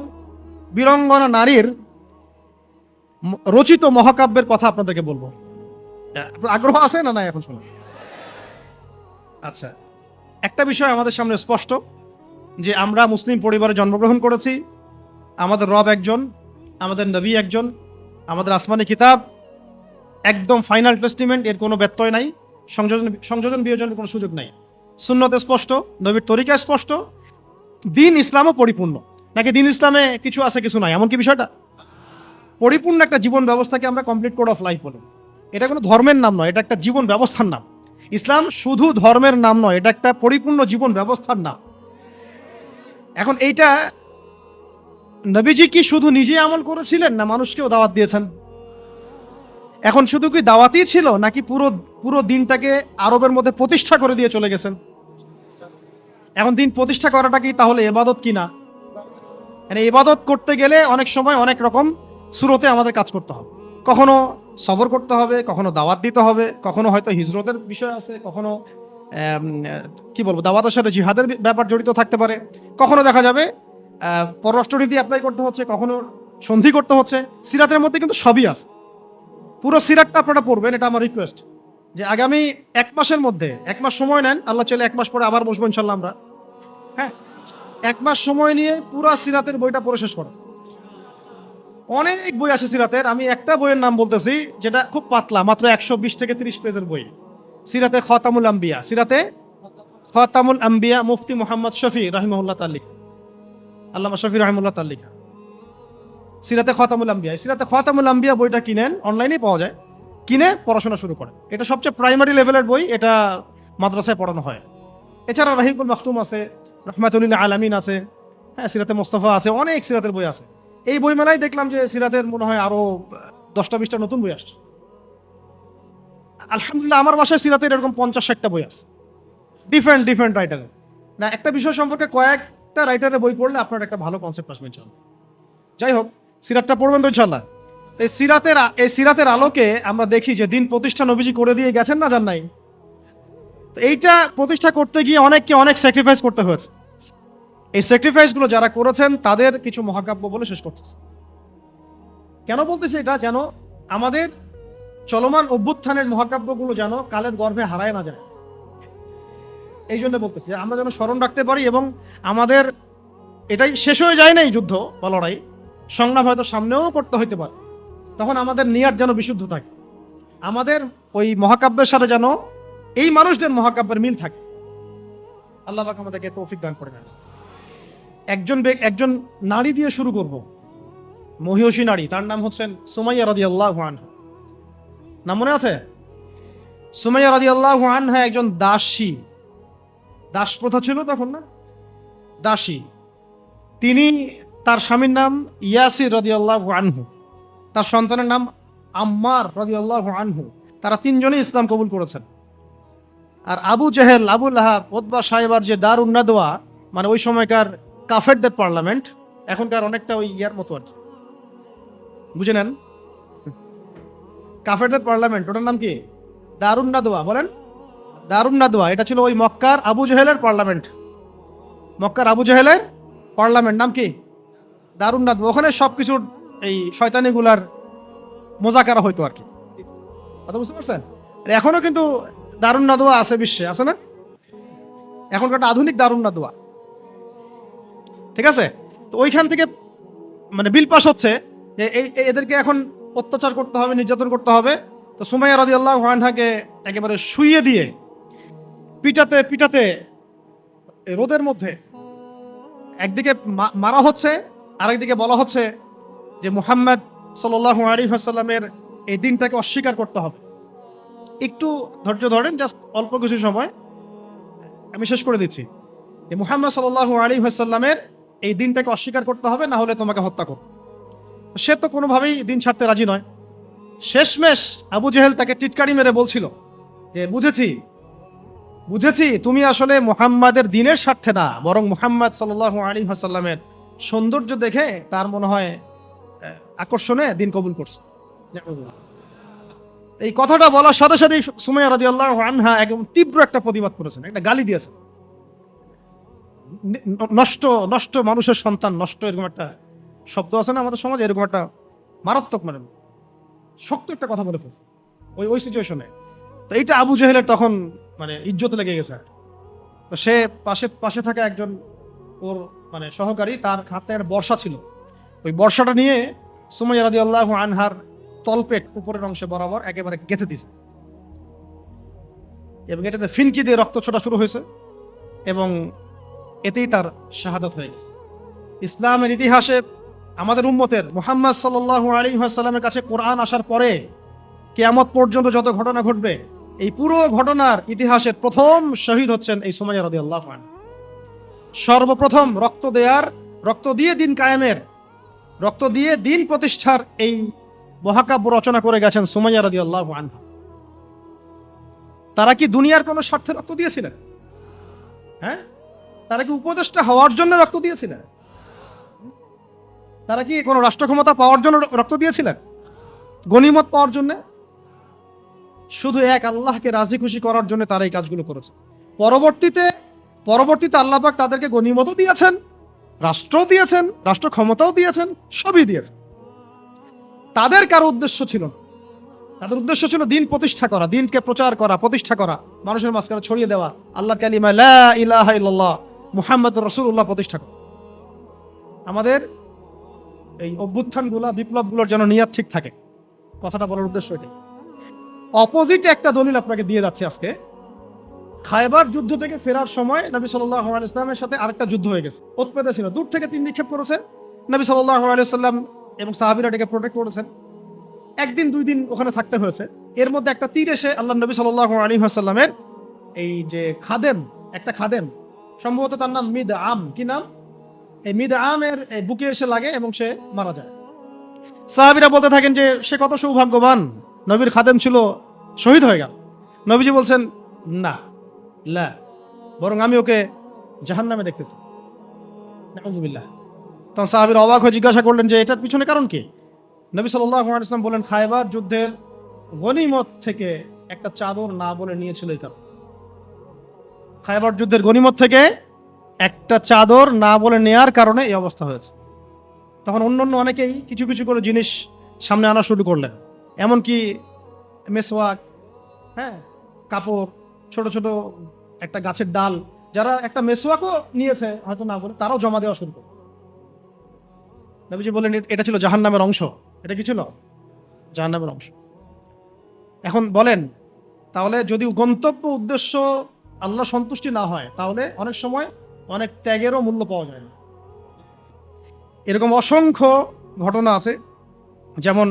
বীরঙ্গনা নারীর রচিত মহাকাব্যের কথা আপনাদেরকে বলবো। আগ্রহ আছে না নাই এখন শোনা? আচ্ছা, একটা বিষয় আমাদের সামনে স্পষ্ট যে আমরা মুসলিম পরিবারে জন্মগ্রহণ করেছি। আমাদের রব একজন, আমাদের নবী একজন, আমাদের আসমানি কিতাব একদম ফাইনাল টেস্টিমেন্ট, এর কোনো ব্যত্যয় নাই, সংযোজন বিয়োজনের কোনো সুযোগ নাই। সুন্নতে স্পষ্ট, নবীর তরিকা স্পষ্ট, দিন ইসলামও পরিপূর্ণ। নাকি দিন ইসলামে কিছু আছে কিছু নাই, এমন কি বিষয়টা? পরিপূর্ণ একটা জীবন ব্যবস্থাকে আমরা কমপ্লিট কোড অফ লাইফ বলি। এটা কোনো ধর্মের নাম নয়, এটা একটা জীবন ব্যবস্থার নাম। ইসলাম শুধু ধর্মের নাম নয়, এটা একটা পরিপূর্ণ জীবন ব্যবস্থার নাম। এখন এইটা নবীজি কি শুধু নিজে আমল করেছিলেন, না মানুষকেও দাওয়াত দিয়েছেন? এখন শুধু কি দাওয়াতই ছিল, নাকি পুরো দিনটাকে আরবের মধ্যে প্রতিষ্ঠা করে দিয়ে চলে গেছেন? এখন দিন প্রতিষ্ঠা করাটা কি তাহলে ইবাদত কিনা? মানে ইবাদত করতে গেলে অনেক সময় অনেক রকম সুরতে আমাদের কাজ করতে হবে। কখনো সবর করতে হবে, কখনো দাওয়াত দিতে হবে, কখনো হয়তো হিজরতের বিষয় আছে, কখনো কি বলবো দাওয়াতের সাথে জিহাদের ব্যাপার জড়িত থাকতে পারে, কখনো দেখা যাবে পররাষ্ট্রনীতি অ্যাপ্লাই করতে হচ্ছে, কখনো সন্ধি করতে হচ্ছে। সিরাতের মধ্যে কিন্তু সবই আছে। পুরো সিরাতটা আপনারা পড়বেন, এটা আমার রিকোয়েস্ট। যে আগামী 1 মাসের মধ্যে 1 মাস সময় নেন, আল্লাহ চাইলে 1 মাস পরে আবার বসবো ইনশাল্লাহ আমরা। হ্যাঁ, 1 মাস সময় নিয়ে পুরো সিরাতের বইটা পড়ে শেষ করো। অনেক বই আছে সিরাতের, আমি একটা বইয়ের নাম বলতেছি যেটা খুব পাতলা, মাত্র 120 থেকে 30 পেজের বই। সিরাতে খতামুল আম্বিয়া, সিরাতে খাতামুল আম্বিয়া মুফতি মুহাম্মদ শফি রাহিমাহুল্লাহ তাআলা, আল্লামা শফি রাহিমাহুল্লাহ তাআলা, সিরাতে খাতামুল আম্বিয়া। সিরাতে খাতামুল আম্বিয়া বইটা কিনেন, অনলাইনেই পাওয়া যায়, কিনে পড়াশোনা শুরু করেন। এটা সবচেয়ে প্রাইমারি লেভেলের বই, এটা মাদ্রাসায় পড়ানো হয়। এছাড়া রাহিকুল মাখতুম আছে, রহমাতুল্লিল আলামিন আছে, হ্যাঁ, সিরাতে মোস্তফা আছে, অনেক সিরাতের বই আছে। এই বই মেলায় দেখলাম যে সিরাতের মনে হয় আরো 10টা-20টা নতুন বই আসছে। আলহামদুলিল্লাহ, আমার বাসায় সিরাতের এরকম 50-60টা বই আছে, ডিফারেন্ট ডিফারেন্ট রাইটারের। না, একটা বিষয় সম্পর্কে কয়েকটা রাইটারের বই পড়লে আপনার একটা ভালো কনসেপ্ট আসবে ইনশাআল্লাহ। যাই হোক, সিরাতটা পড়বেন তো ইনশাআল্লাহ। এই সিরাতের আলোকে আমরা দেখি যে দিন প্রতিষ্ঠা নবীজি করে দিয়ে গেছেন না, যান নাই? তো এইটা প্রতিষ্ঠা করতে গিয়ে অনেককে অনেক স্যাক্রিফাইস করতে হয়েছে। এই স্যাক্রিফাইসগুলো যারা করেছেন তাদের কিছু মহাকাব্য বলে শেষ করতেছে। কেন বলতেছি এটা? যেন আমাদের চলমান অভ্যুত্থানের মহাকাব্যগুলো যেন কালের গর্ভে হারায় না যায়, এই জন্য বলতেছি। আমরা যেন স্মরণ রাখতে পারি, এবং আমাদের এটাই শেষ হয়ে যায় না, এই যুদ্ধ বা লড়াই সংগ্রাম হয়তো সামনেও করতে হইতে পারে, তখন আমাদের নিয়াত যেন বিশুদ্ধ থাকে, আমাদের ওই মহাকাব্যের সাথে যেন এই মানুষদের মহাকাব্যের মিল থাকে। আল্লাহ পাক আমাদেরকে তৌফিক দান করে নেন। একজন নারী দিয়ে শুরু করব, মহিষী নারী, তার নাম হচ্ছেন সুমাইয়া রাদিয়াল্লাহু আনহা। নাম মনে আছে? সুমাইয়া রাদিয়াল্লাহু আনহা একজন দাসী, দাস প্রথা ছিল তখন, না, দাসী। তিনি, তার স্বামীর নাম ইয়াসির রাদিয়াল্লাহু আনহু, তার সন্তানের নাম আম্মার রাদিয়াল্লাহু আনহু। তারা তিনজনই ইসলাম কবুল করেছেন। আর আবু জেহেল, আবু লাহাব, উতবা সাহেবার যে দারুন নাদওয়া, মানে ওই সময়কার কাফেরদের পার্লামেন্ট, এখনকার অনেকটা ওই ইয়ার মতো আর কি, বুঝে নেন, কাফেরদের পার্লামেন্ট, ওটার নাম কি? দারুন নাদওয়া। বলেন, দারুন নাদওয়া। এটা ছিল ওই মক্কার আবু জেহেলের পার্লামেন্ট। মক্কার আবু জেহেলের পার্লামেন্ট নাম কি? দারুন নাদওয়া। ওখানে সবকিছুর এই শয়তানিগুলার মোজাকারা হইতো আর কি, কথা বুঝতে পারছেন? এখনো কিন্তু দারুন নাদওয়া আছে বিশ্বে, আছে না? এখনকার একটা আধুনিক দারুন নাদওয়া, ঠিক আছে? তো ওইখান থেকে মানে বিল পাস হচ্ছে যে এদেরকে এখন অত্যাচার করতে হবে, নির্যাতন করতে হবে। তো সুমাইয়া রাদিয়াল্লাহু আনহাকে একেবারে শুইয়ে দিয়ে পিটাতে পিটাতে রোদের মধ্যে একদিকে মারা হচ্ছে, আরেকদিকে বলা হচ্ছে যে মুহাম্মদ সাল্লাল্লাহু আলাইহি ওয়াসাল্লামের এই দিনটাকে অস্বীকার করতে হবে। একটু ধৈর্য ধরেন, জাস্ট অল্প কিছু সময়, আমি শেষ করে দিচ্ছি। যে মুহাম্মদ সাল্লাল্লাহু আলাইহি ওয়াসাল্লামের এই দিনটাকে অস্বীকার করতে হবে, না হলে তোমাকে হত্যা করব। সে তো কোনোভাবেই দিন ছাড়তে রাজি নয়। শেষমেশ আবু জেহেল তাকে টিটকারি মেরে বলছিল যে বুঝেছি তুমি আসলে মুহাম্মাদের দিনের স্বার্থে না, বরং মুহাম্মদ সাল্লাল্লাহু আলাইহি ওয়াসাল্লামের সৌন্দর্য দেখে তার মনে হয় আকর্ষণে দিন কবুল করছে। এই কথাটা বলার সাথে সাথে সুমাইয়া রাদিয়াল্লাহু আনহা একদম তীব্র একটা প্রতিবাদ করেছেন, একটা গালি দিয়েছেন। নষ্ট নষ্ট মানুষের সন্তান নষ্ট, এরকম একটা শব্দ আছে না আমাদের সমাজে, এরকম একটা মারাত্মক, মানে শক্ত একটা কথা বলে ফেলছে ওই সিচুয়েশনে। তো এইটা আবু জেহেলের তখন মানে ইজ্জত লেগে গেছে। তো সে পাশে থাকা একজন ওর মানে সহকারী, তার হাতে একটা বর্ষা ছিল, ওই বর্ষাটা নিয়ে সুমাইয়া রাদিয়াল্লাহু আনহার তলপেট উপরের অংশে বরাবর একেবারে গেঁথে দিছে, এবং এটাতে ফিনকি দিয়ে রক্ত ছোটা শুরু হয়েছে, এবং এতেই তার শাহাদাত হয়ে গেছে। ইসলামের ইতিহাসে আমাদের উম্মতের মুহাম্মদ সাল্লাল্লাহু আলাইহি ওয়াসাল্লামের কাছে কোরআন আসার পরে কিয়ামত পর্যন্ত যত ঘটনা ঘটবে, এই পুরো ঘটনার ইতিহাসের প্রথম শহীদ হচ্ছেন এই সুমাইয়া রাদিয়াল্লাহু আনহা। সর্বপ্রথম রক্ত দিয়ে দিন কায়েমের, রক্ত দিয়ে দিন প্রতিষ্ঠার এই মহাকাব্য রচনা করে গেছেন সুমাইয়া রাদিয়াল্লাহু আনহা। তারা কি দুনিয়ার কোনো স্বার্থে রক্ত দিয়েছিলেন? হ্যাঁ, তারা কি উপদেষ্টা হওয়ার জন্য রক্ত দিয়েছিলেন? তারা কি কোনো রাষ্ট্র ক্ষমতা পাওয়ার জন্য রক্ত দিয়েছিলেন? গনিমত পাওয়ার জন্য? শুধু এক আল্লাহকে রাজি খুশি করার জন্য তারা এই কাজগুলো করেছে। পরবর্তীতে আল্লাহ পাক তাদেরকে গনিমতও দিয়েছেন, রাষ্ট্রও দিয়েছেন, রাষ্ট্র ক্ষমতাও দিয়েছেন, সবই দিয়েছেন। তাদের কারো উদ্দেশ্য ছিল না, তাদের উদ্দেশ্য ছিল দিন প্রতিষ্ঠা করা, দিনকে প্রচার করা, প্রতিষ্ঠা করা, মানুষের মাঝখানে ছড়িয়ে দেওয়া আল্লাহর কালিমা লা ইলাহা ইল্লাল্লাহ মুহাম্মাদুর রাসূলুল্লাহ প্রতিষ্ঠা করা। আমাদের এই অভ্যুত্থানগুলো, বিপ্লবগুলোর যেন নিয়াত ঠিক থাকে, কথাটা বলার উদ্দেশ্য এটাই। অপোজিটে একটা দলিল আপনাকে দিয়ে যাচ্ছে আজকে। খায়বার যুদ্ধ থেকে ফেরার সময় নবী সাল্লাল্লাহু আলাইহি ওয়াসাল্লামের সাথে আরেকটা যুদ্ধ হয়ে গেছে। উৎপেতে ছিল, দূর থেকে তীর নিক্ষেপ করেছে নবী সাল্লাল্লাহু আলাইহি ওয়াসাল্লাম এবং সাহাবীরা এটাকে প্রোটেক্ট করেছেন। একদিন দুই দিন ওখানে থাকতে হয়েছে। এর মধ্যে একটা তীর এসে আল্লাহ নবী সাল্লাল্লাহু আলাইহি ওয়াসাল্লামের এই যে খাদেম, একটা খাদেম, সম্ভবত তার নাম মিদআম, কি নাম, এই মিদআমের বুকে এসে লাগে এবং সে মারা যায়। সাহাবীরা বলতে থাকেন যে সে কত সৌভাগ্যবান, নবীর খাদেম ছিল, শহীদ হয়ে গেল। নবীজি বলছেন না, লা, বরং আমি ওকে জাহান্নামে দেখতেছি। নাউযুবিল্লাহ। তখন সাহাবীরা অবাক হয়ে জিজ্ঞাসা করলেন যে এটার পিছনে কারণ কি? নবী সাল্লাল্লাহু আলাইহি ওয়াসাল্লাম বলেন, খায়বার যুদ্ধের গনিমত থেকে একটা চাদর না বলে নিয়েছিল এটা। খায়বার যুদ্ধের গনিমত থেকে একটা চাদর না বলে নেয়ার কারণে এই অবস্থা হয়েছে। তখন অন্যান্য অনেকেই কিছু কিছু করে জিনিস সামনে আনা শুরু করলেন, এমনকি মেসওয়াক, হ্যাঁ, কাপড়, ছোট ছোট একটা গাছের ডাল, যারা একটা মেসওয়াকও নিয়েছে হয়তো না বলে, তারাও জমা দেওয়া শুরু করল। নবীজি বললেন এটা ছিল জাহান্নামের অংশ। এটা কি ছিল? জাহান্নামের অংশ। এখন বলেন, তাহলে যদি গন্তব্য উদ্দেশ্য আল্লাহ সন্তুষ্টি না হয়, তাহলে অনেক সময় অনেক ত্যাগেরও মূল্য পাওয়া যায় না। এরকম অসংখ্য ঘটনা আছে। যেমন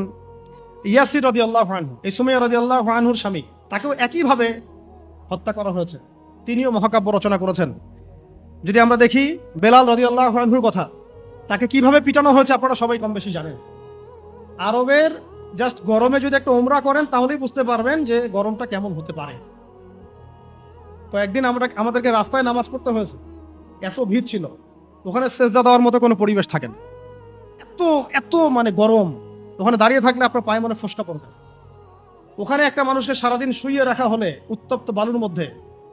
ইয়াসির রাদিয়াল্লাহু আনহু, এই সুমাইয়া রাদিয়াল্লাহু আনহুর স্বামী, তাকেও একইভাবে হত্যা করা হয়েছে। তিনিও মহাকাব্য রচনা করেছেন। যদি আমরা দেখি বেলাল রাদিয়াল্লাহু আনহুর কথা, তাকে কিভাবে পিটানো হয়েছে আপনারা সবাই কম বেশি জানেন। আরবের জাস্ট গরমে যদি একটা উমরা করেন তাহলেই বুঝতে পারবেন যে গরমটা কেমন হতে পারে। কয়েকদিন আমাদেরকে রাস্তায় নামাজ পড়তে হয়েছে, এত ভিড় ছিল, ওখানে সেজদা দেওয়ার মতো কোনো পরিবেশ থাকে না, এত এত মানে গরম। ওখানে দাঁড়িয়ে থাকলে আপনার পায়ে মনে ফসকা পড়বে। ওখানে একটা মানুষকে সারাদিন শুইয়ে রাখা হলে উত্তপ্ত বালুর মধ্যে,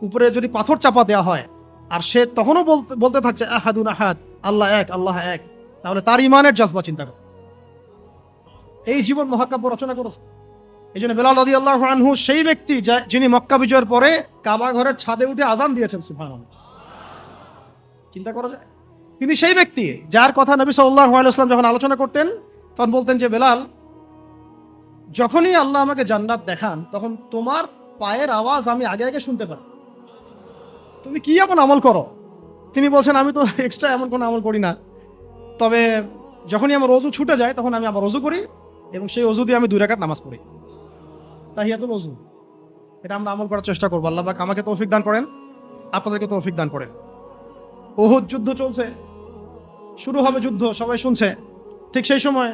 উপরে যদি পাথর চাপা দেওয়া হয়, আর সে তখনও বলতে থাকছে আহাদুন আহাদ, আল্লাহ এক, আল্লাহ এক, তাহলে তার ইমানের জজবা চিন্তা করো। এই জীবন মহাকাব্য রচনা করেছে। এই জন্য বেলাল রাদিয়াল্লাহু আনহু সেই ব্যক্তি যিনি মক্কা বিজয়ের পরে কাবা ঘরের ছাদে উঠে আজান দিয়েছেন। সুবহানাল্লাহ, চিন্তা করা যায়। তিনি সেই ব্যক্তি যার কথা নবী সাল্লাল্লাহু আলাইহি ওয়াসাল্লাম যখন আলোচনা করতেন তখন বলতেন যে বেলাল, যখনই আল্লাহ আমাকে জান্নাত দেখান তখন তোমার পায়ের আওয়াজ আমি আগে আগে শুনতে পারি। তুমি কি এমন আমল করো? তিনি বলছেন, আমি তো এক্সট্রা এমন কোনো আমল করি না, তবে যখনই আমার ওযু ছুটে যায় তখন আমি আবার ওযু করি এবং সেই ওযু দিয়ে আমি 2 রাকাত নামাজ পড়ি, তাহিয়াতুল ওযু। এটা আমরা আমল করার চেষ্টা করবো। আল্লাহ পাক আমাকে তৌফিক দান করেন, আপনাদেরকে তৌফিক দান করেন। উহুদ যুদ্ধ চলছে, শুরু হবে যুদ্ধ, সবাই শুনছে। ঠিক সেই সময়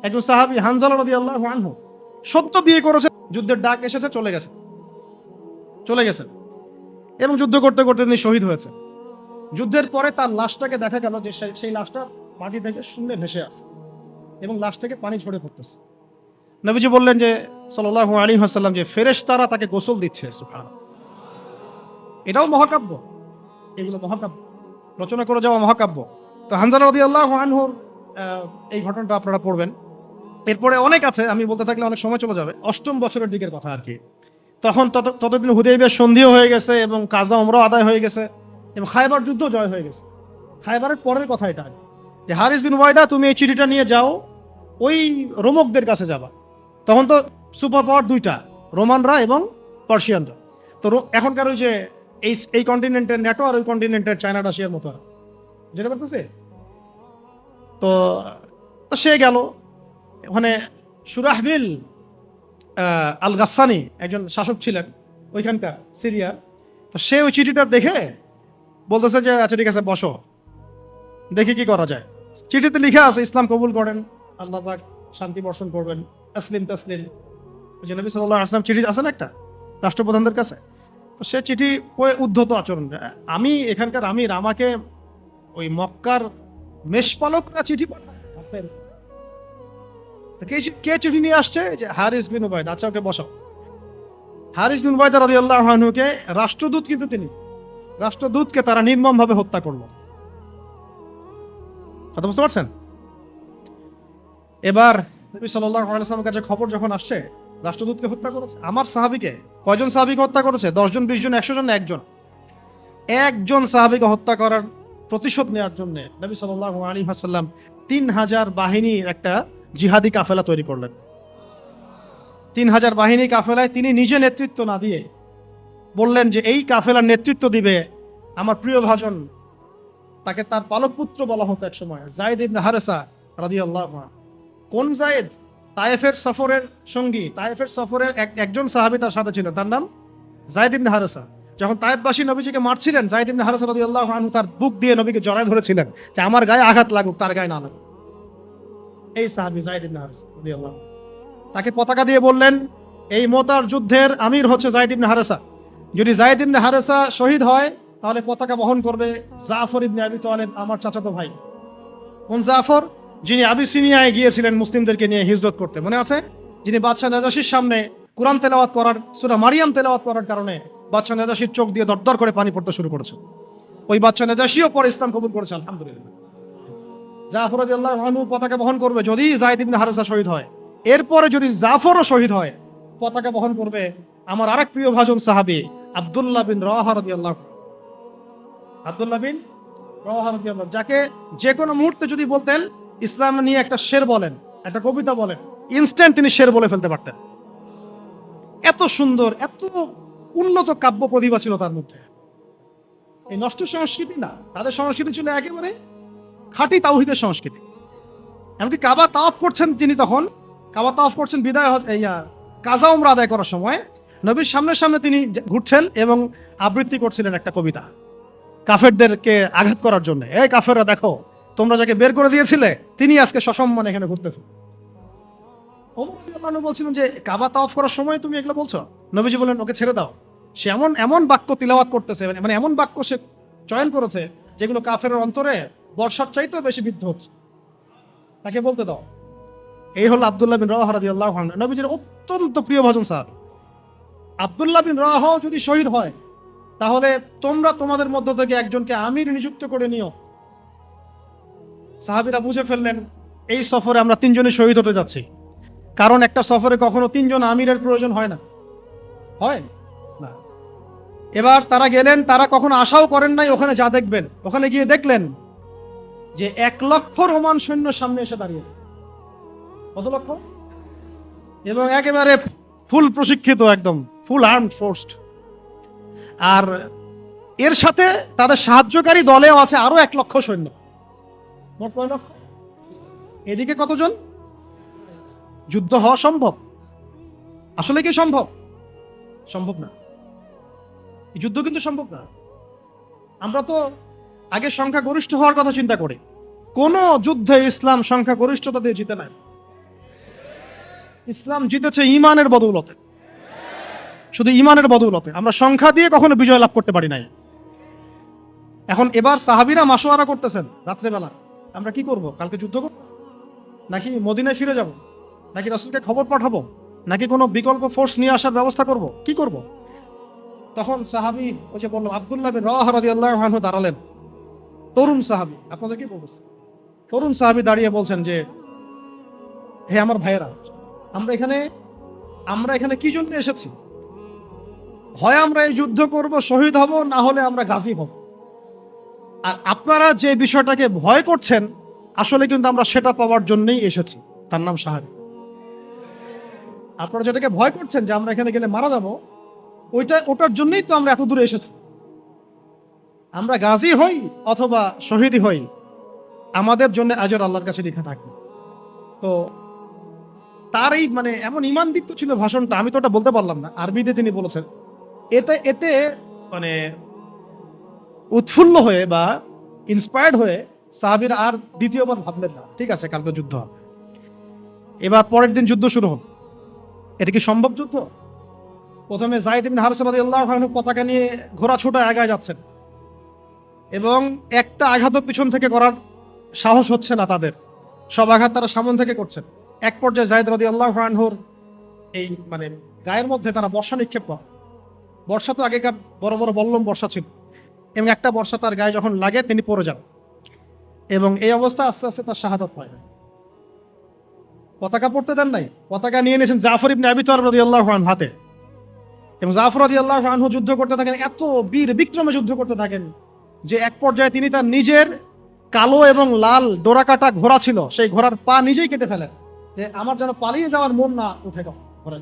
একজন সাহাবী হানজালা রাদিয়াল্লাহু আনহু সত্য বিয়ে করেছে, যুদ্ধের ডাক এসেছে, চলে গেছে এবং যুদ্ধ করতে করতে তিনি শহীদ হয়েছে। যুদ্ধের পরে তার লাশটাকে দেখা গেল যে সেই লাশটা মাটি থেকে শূন্যে ভেসে আছে এবং লাশ থেকে পানি ঝরে পড়তেছে। নবীজি বললেন যে সাল্লাল্লাহু আলাইহি ওয়াসাল্লাম যে ফেরেশতারা তাকে গোসল দিচ্ছে। সুবহানাল্লাহ, এটাও মহাকাব্য, এগুলো মহাকাব্য, রচনা করে যাওয়া মহাকাব্য। তো হানজালা রাদিয়াল্লাহু আনহুর এই ঘটনাটা আপনারা পড়বেন। এরপরে অনেক আছে, আমি বলতে থাকলে অনেক সময় চলে যাবে। 8ম বছরের দিকের কথা আর কি। তখন ততদিন হুদাইবিয়ার সন্ধিও হয়ে গেছে এবং কাজা উমরাও আদায় হয়ে গেছে এবং খায়বার যুদ্ধ জয় হয়ে গেছে। খায়বারের পরের কথা এটা, যে হারিস বিন ওয়াইদা, তুমি এই চিঠিটা নিয়ে যাও, ওই রোমকদের কাছে যাবা। তখন তো সুপার পাওয়ার 2টা, রোমানরা এবং পার্সিয়ানরা। তো এখনকার ওই যে এই কন্টিনেন্টের ন্যাটো আর ওই কন্টিনেন্টের চায়না রাশিয়ার মতো, যেটা বলতেছে। তো সে গেল ওখানে। সুরাহবিল আল গাসসানি একজন শাসক ছিলেন ওইখানকার সিরিয়ার। তো সে ওই চিঠিটা দেখে বলতেছে যে আচ্ছা ঠিক আছে, বসো, দেখি কি করা যায়। চিঠিতে লিখা আছে ইসলাম কবুল করেন, আল্লাহ পাক শান্তি বর্ষণ করবেন, আসলিম তাসলিম। যে নবী সাল্লাল্লাহু আলাইহি ওয়াসাল্লাম চিঠি আছে না একটা রাষ্ট্রপ্রধানদের কাছে, সে চিঠি ওই উদ্ধত আচরণ। আমি এখানকার আমির, আমাকে ওই মক্কার মেষপালকরা চিঠি পাঠায়। কে চিঠি নিয়ে আসছে? যে হারিস বিন উবাইদা। আচ্ছা, ওকে বসাও। হারিস বিন উবাইদা রাদিয়াল্লাহু আনহুকে রাষ্ট্রদূত, কিন্তু তিনি রাষ্ট্রদূতকে তারা নির্মমভাবে হত্যা করলো। কথা বুঝতে পারছেন? এবার নবী সাল্লাল্লাহু আলাইহি ওয়াসাল্লামের কাছে খবর যখন আসছে রাষ্ট্রদূতকে হত্যা করেছে। আমার সাহাবীকে, কয়জন সাহাবীকে হত্যা করেছে? 10 জন, 20 জন, 100 জন? একজন সাহাবীকে হত্যা করার প্রতিশোধ নেওয়ার জন্য নবী সাল্লাল্লাহু আলাইহি ওয়াসাল্লাম 3000 বাহিনীর একটা জিহাদি কাফেলা তৈরি করলেন। 3000 বাহিনী কাফেলায় তিনি নিজে নেতৃত্ব না দিয়ে বললেন যে এই কাফেলার নেতৃত্ব দিবে আমার প্রিয় ভাজন, তাকে তার পালক পুত্র বলা হতো এক সময়, যায়েদ ইবনে হারেসা রাদিয়াল্লাহু আনহু। কোন যায়েদ? তায়েফের সফরের সঙ্গী, তায়েফের সফরে একজন সাহাবী তার সাথে ছিলেন, তার নাম যায়েদ ইবনে হারেসা। যখন তায়েফবাসী নবীজিকে মারছিলেন, যায়েদ ইবনে হারেসা রাদিয়াল্লাহু আনহু তার বুক দিয়ে নবীকে জড়ায় ধরেছিলেন যে আমার গায়ে আঘাত লাগুক, তার গায়ে না লাগুক। এই সাহাবী যায়েদ ইবনে হারেসা রাদিয়াল্লাহু আনহু। তাকে পতাকা দিয়ে বললেন, এই মোতার যুদ্ধের আমির হচ্ছে যায়েদ ইবনে হারেসা। যদি যায়েদ ইবনে হারেসা শহীদ হয় তাহলে পতাকা বহন করবে জাফর ইবনে আবি তালেব, আমার চাচাতো ভাই। কোন জাফর? যিনি আবিসিনিয়ায় গিয়েছিলেন মুসলিমদেরকে নিয়ে হিজরত করতে, মনে আছে? যিনি বাদশাহ নাজাশির সামনে কুরআন তেলাওয়াত করার, সূরা মারিয়াম তেলাওয়াত করার কারণে বাদশাহ নাজাশির চোখ দিয়ে দরদর করে পানি পড়তে শুরু করেছে। ওই বাদশাহ নাজাশিও পরে ইসলাম কবুল করেছে, আলহামদুলিল্লাহ। জাফর রাদিয়াল্লাহু আনহু পতাকা বহন করবে যদি যায়েদ ইবনে হারেসা শহীদ হয়। এরপরে যদি জাফরও শহীদ হয়, পতাকা বহন করবে আমার আরেক প্রিয় ভাজন সাহাবী আব্দুল্লাহ বিন রাওয়াহা রাদিয়াল্লাহু আনহু। আব্দুল্লাহ বিন রাওয়াহা রাদিয়াল্লাহু আনহু, যাকে যে কোনো মুহূর্তে যদি বলতেন ইসলাম নিয়ে একটা শের বলেন, একটা কবিতা বলেন, ইনস্ট্যান্ট তিনি শের বলে ফেলতে পারতেন। এত সুন্দর, এত উন্নত কাব্য প্রতিভা ছিল তার মধ্যে। এই নষ্ট সংস্কৃতি না, তাদের সংস্কৃতি ছিল একেবারে খাঁটি তাওহীদের সংস্কৃতি। এমনকি কাবা তাওয়াফ করছেন যিনি, তখন কাবা তাওয়াফ করছেন বিদায় কাজা উমরা আদায় করার সময় নবীর সামনে সামনে তিনি ঘুরছেন এবং আবৃত্তি করছিলেন একটা কবিতা কাফেরদেরকে আঘাত করার জন্য। এই কাফেররা দেখো, তোমরা যাকে বের করে দিয়েছিলে তিনি আজকে সসম্মানে এখানে ঘুরতেছে। ওমর রাদিয়াল্লাহু আনহু বলছিলেন যে কাবা তাওয়াফ করার সময় তুমি এগুলো বলছো? নবীজি বললেন ওকে ছেড়ে দাও, সে এমন এমন বাক্য তিলাওয়াত করতেছে, মানে এমন বাক্য সে চয়ন করেছে যেগুলো কাফের অন্তরে বর্ষার চাইতেও বেশি বিদ্ধ হচ্ছে, তাকে বলতে দাও। এই হলো আব্দুল্লাহ বিন রাওয়াহা রাদিয়াল্লাহু আনহু, নবীজির অত্যন্ত প্রিয় ভাজন সাহাবী। আব্দুল্লাহ বিন রাওয়াহা যদি শহীদ হয় তাহলে তোমরা তোমাদের মধ্য থেকে একজনকে আমির নিযুক্ত করে নিও। সাহাবীরা বুঝে ফেললেন এই সফরে আমরা তিনজনই শহীদ হতে যাচ্ছি, কারণ একটা সফরে কখনো তিনজন আমিরের প্রয়োজন হয় না, হয় না। এবার তারা গেলেন, তারা কখনো আশাও করেন নাই ওখানে যা দেখবেন। ওখানে গিয়ে দেখলেন যে 1,00,000 রোমান সৈন্য সামনে এসে দাঁড়িয়েছে। কত লক্ষ? এবং একেবারে ফুল প্রশিক্ষিত, একদম ফুল আর্মড ফোর্সড। আর এর সাথে তাদের সাহায্যকারী দলেও আছে আরো 1,00,000 সৈন্য। মোট 9 লক্ষ। এদিকে কতজন? যুদ্ধ হওয়া সম্ভব? আসলে কি সম্ভব? সম্ভব না। যুদ্ধ কিন্তু সম্ভব না। আমরা তো আগে সংখ্যা গরিষ্ঠ হওয়ার কথা চিন্তা করি। কোন যুদ্ধে ইসলাম সংখ্যা গরিষ্ঠতা দিয়ে জিতে নাই। ইসলাম জিতেছে ঈমানের বদৌলতে, শুধু ঈমানের বদৌলতে। আমরা সংখ্যা দিয়ে কখনো বিজয় লাভ করতে পারি নাই। এখন এবার সাহাবীরা মাশওয়ারা করতেছেন রাত্রেবেলা, আমরা কি করব? কালকে যুদ্ধ করব, নাকি মদিনায় ফিরে যাব, নাকি রাসূলকে খবর পাঠাবো, নাকি কোনো বিকল্প ফোর্স নিয়ে আসার ব্যবস্থা করব, কি করব? তখন সাহাবী, ওই যে বললাম আব্দুল্লাহ বিন রাওয়াহা রাদিয়াল্লাহু আনহু দাঁড়ালেন। তরুণ সাহাবী, আপনাদের কি বলতেছে? তরুণ সাহাবী দাঁড়িয়ে বলছেন যে হে আমার ভাইয়েরা, আমরা এখানে কি জন্য এসেছি? হয় আমরা এই যুদ্ধ করব, শহীদ হব, না হলে আমরা গাজী হব। আর আপনারা যে বিষয়টাকে ভয় করছেন আসলে কিন্তু আমরা সেটা পাওয়ার জন্যই এসেছি, তার নাম শাহাদাত। আপনারা যেটাকে ভয় করছেন যে আমরা এখানে গেলে মারা যাব, ওটার জন্যই তো আমরা এত দূরে এসেছি। আমরা গাজী হই অথবা শহীদই হই, আমাদের জন্য আজর আল্লাহর কাছে লেখা থাকবে। তো তার এই মানে এমন ঈমান দীপ্ত ছিল ভাষণটা, আমি তো ওটা বলতে পারলাম না, আরবিতে তিনি বলেছেন। এতে মানে উৎফুল্ল হয়ে বা ইন্সপায়ার্ড হয়ে সাহাবীরা আর দ্বিতীয়বার ভাবলেন না, ঠিক আছে কালকে যুদ্ধ হবে। এবার পরের দিন যুদ্ধ শুরু হল। এটা কি সম্ভব যুদ্ধ? প্রথমে যায়েদ ইবনে হারেসা রাদিয়াল্লাহু আনহু পতাকা নিয়ে ঘোড়া ছুটা আগায় যাচ্ছেন এবং একটা আঘাতও পিছন থেকে করার সাহস হচ্ছে না তাদের, সব আঘাত তারা সামন থেকে করছেন। এক পর্যায়ে যায়েদ রাদিয়াল্লাহু আনহুর এই মানে গায়ের মধ্যে তারা বর্ষা নিক্ষেপ করে। বর্ষা তো আগেকার বড় বড় বল্লম বর্ষা ছিল, এবং একটা বর্ষা তার গায়ে যখন লাগে তিনি পড়ে যান, এবং এই অবস্থা আস্তে আস্তে তার শাহাদাত হয়। পতাকা পড়তে দেন নাই, পতাকা নিয়ে নিয়েছেন জাফর ইবনে আবি তালেব রাদিয়াল্লাহু আনহু হাতে, এবং জাফর রাদিয়াল্লাহু আনহু যুদ্ধ করতে থাকেন, এত বীর বিক্রমে যুদ্ধ করতে থাকেন যে এক পর্যায়ে তিনি তার নিজের কালো এবং লাল ডোরাকাটা ঘোড়া ছিল, সেই ঘোড়ার পা নিজেই কেটে ফেলেন যে আমার যেন পালিয়ে যাওয়ার মন না উঠে, ঘোড়া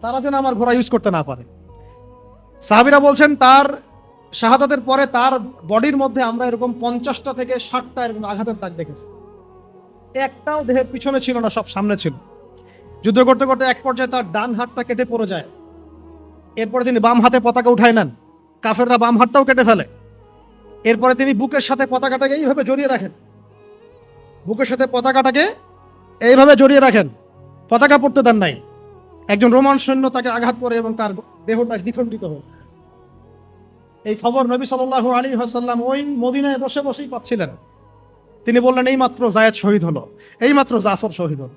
তারা যেন আমার ঘোড়া ইউজ করতে না পারে। সাহাবীরা বলছেন তার শাহাদাতের পরে তার বডির মধ্যে আমরা এরকম 50টা থেকে 60টা এরকম আঘাতের দাগ দেখেছি। একটাও দেহের পিছনে ছিল না, সব সামনে ছিল। যুদ্ধ করতে করতে এক পর্যায়ে তার ডান হাতটা কেটে পড়ে যায়। এরপরে তিনি বাম হাতে পতাকা উঠায় নেন, কাফেররা বাম হাতটাও কেটে ফেলে। এরপরে তিনি বুকের সাথে পতাকাটাকে এইভাবে জড়িয়ে রাখেন, বুকের সাথে পতাকাটাকে এইভাবে জড়িয়ে রাখেন, পতাকা পড়তে দেন নাই। একজন রোমান সৈন্য তাকে আঘাত করে এবং তার দেহটা দ্বিখণ্ডিত হয়। এই খবর নবী সাল্লাল্লাহু আলাইহি ওয়াসাল্লাম ওই মদিনায় বসে বসেই পাচ্ছিলেন। তিনি বললেন, এই মাত্র জায়েদ শহীদ হলো, এই মাত্র জাফর শহীদ হলো।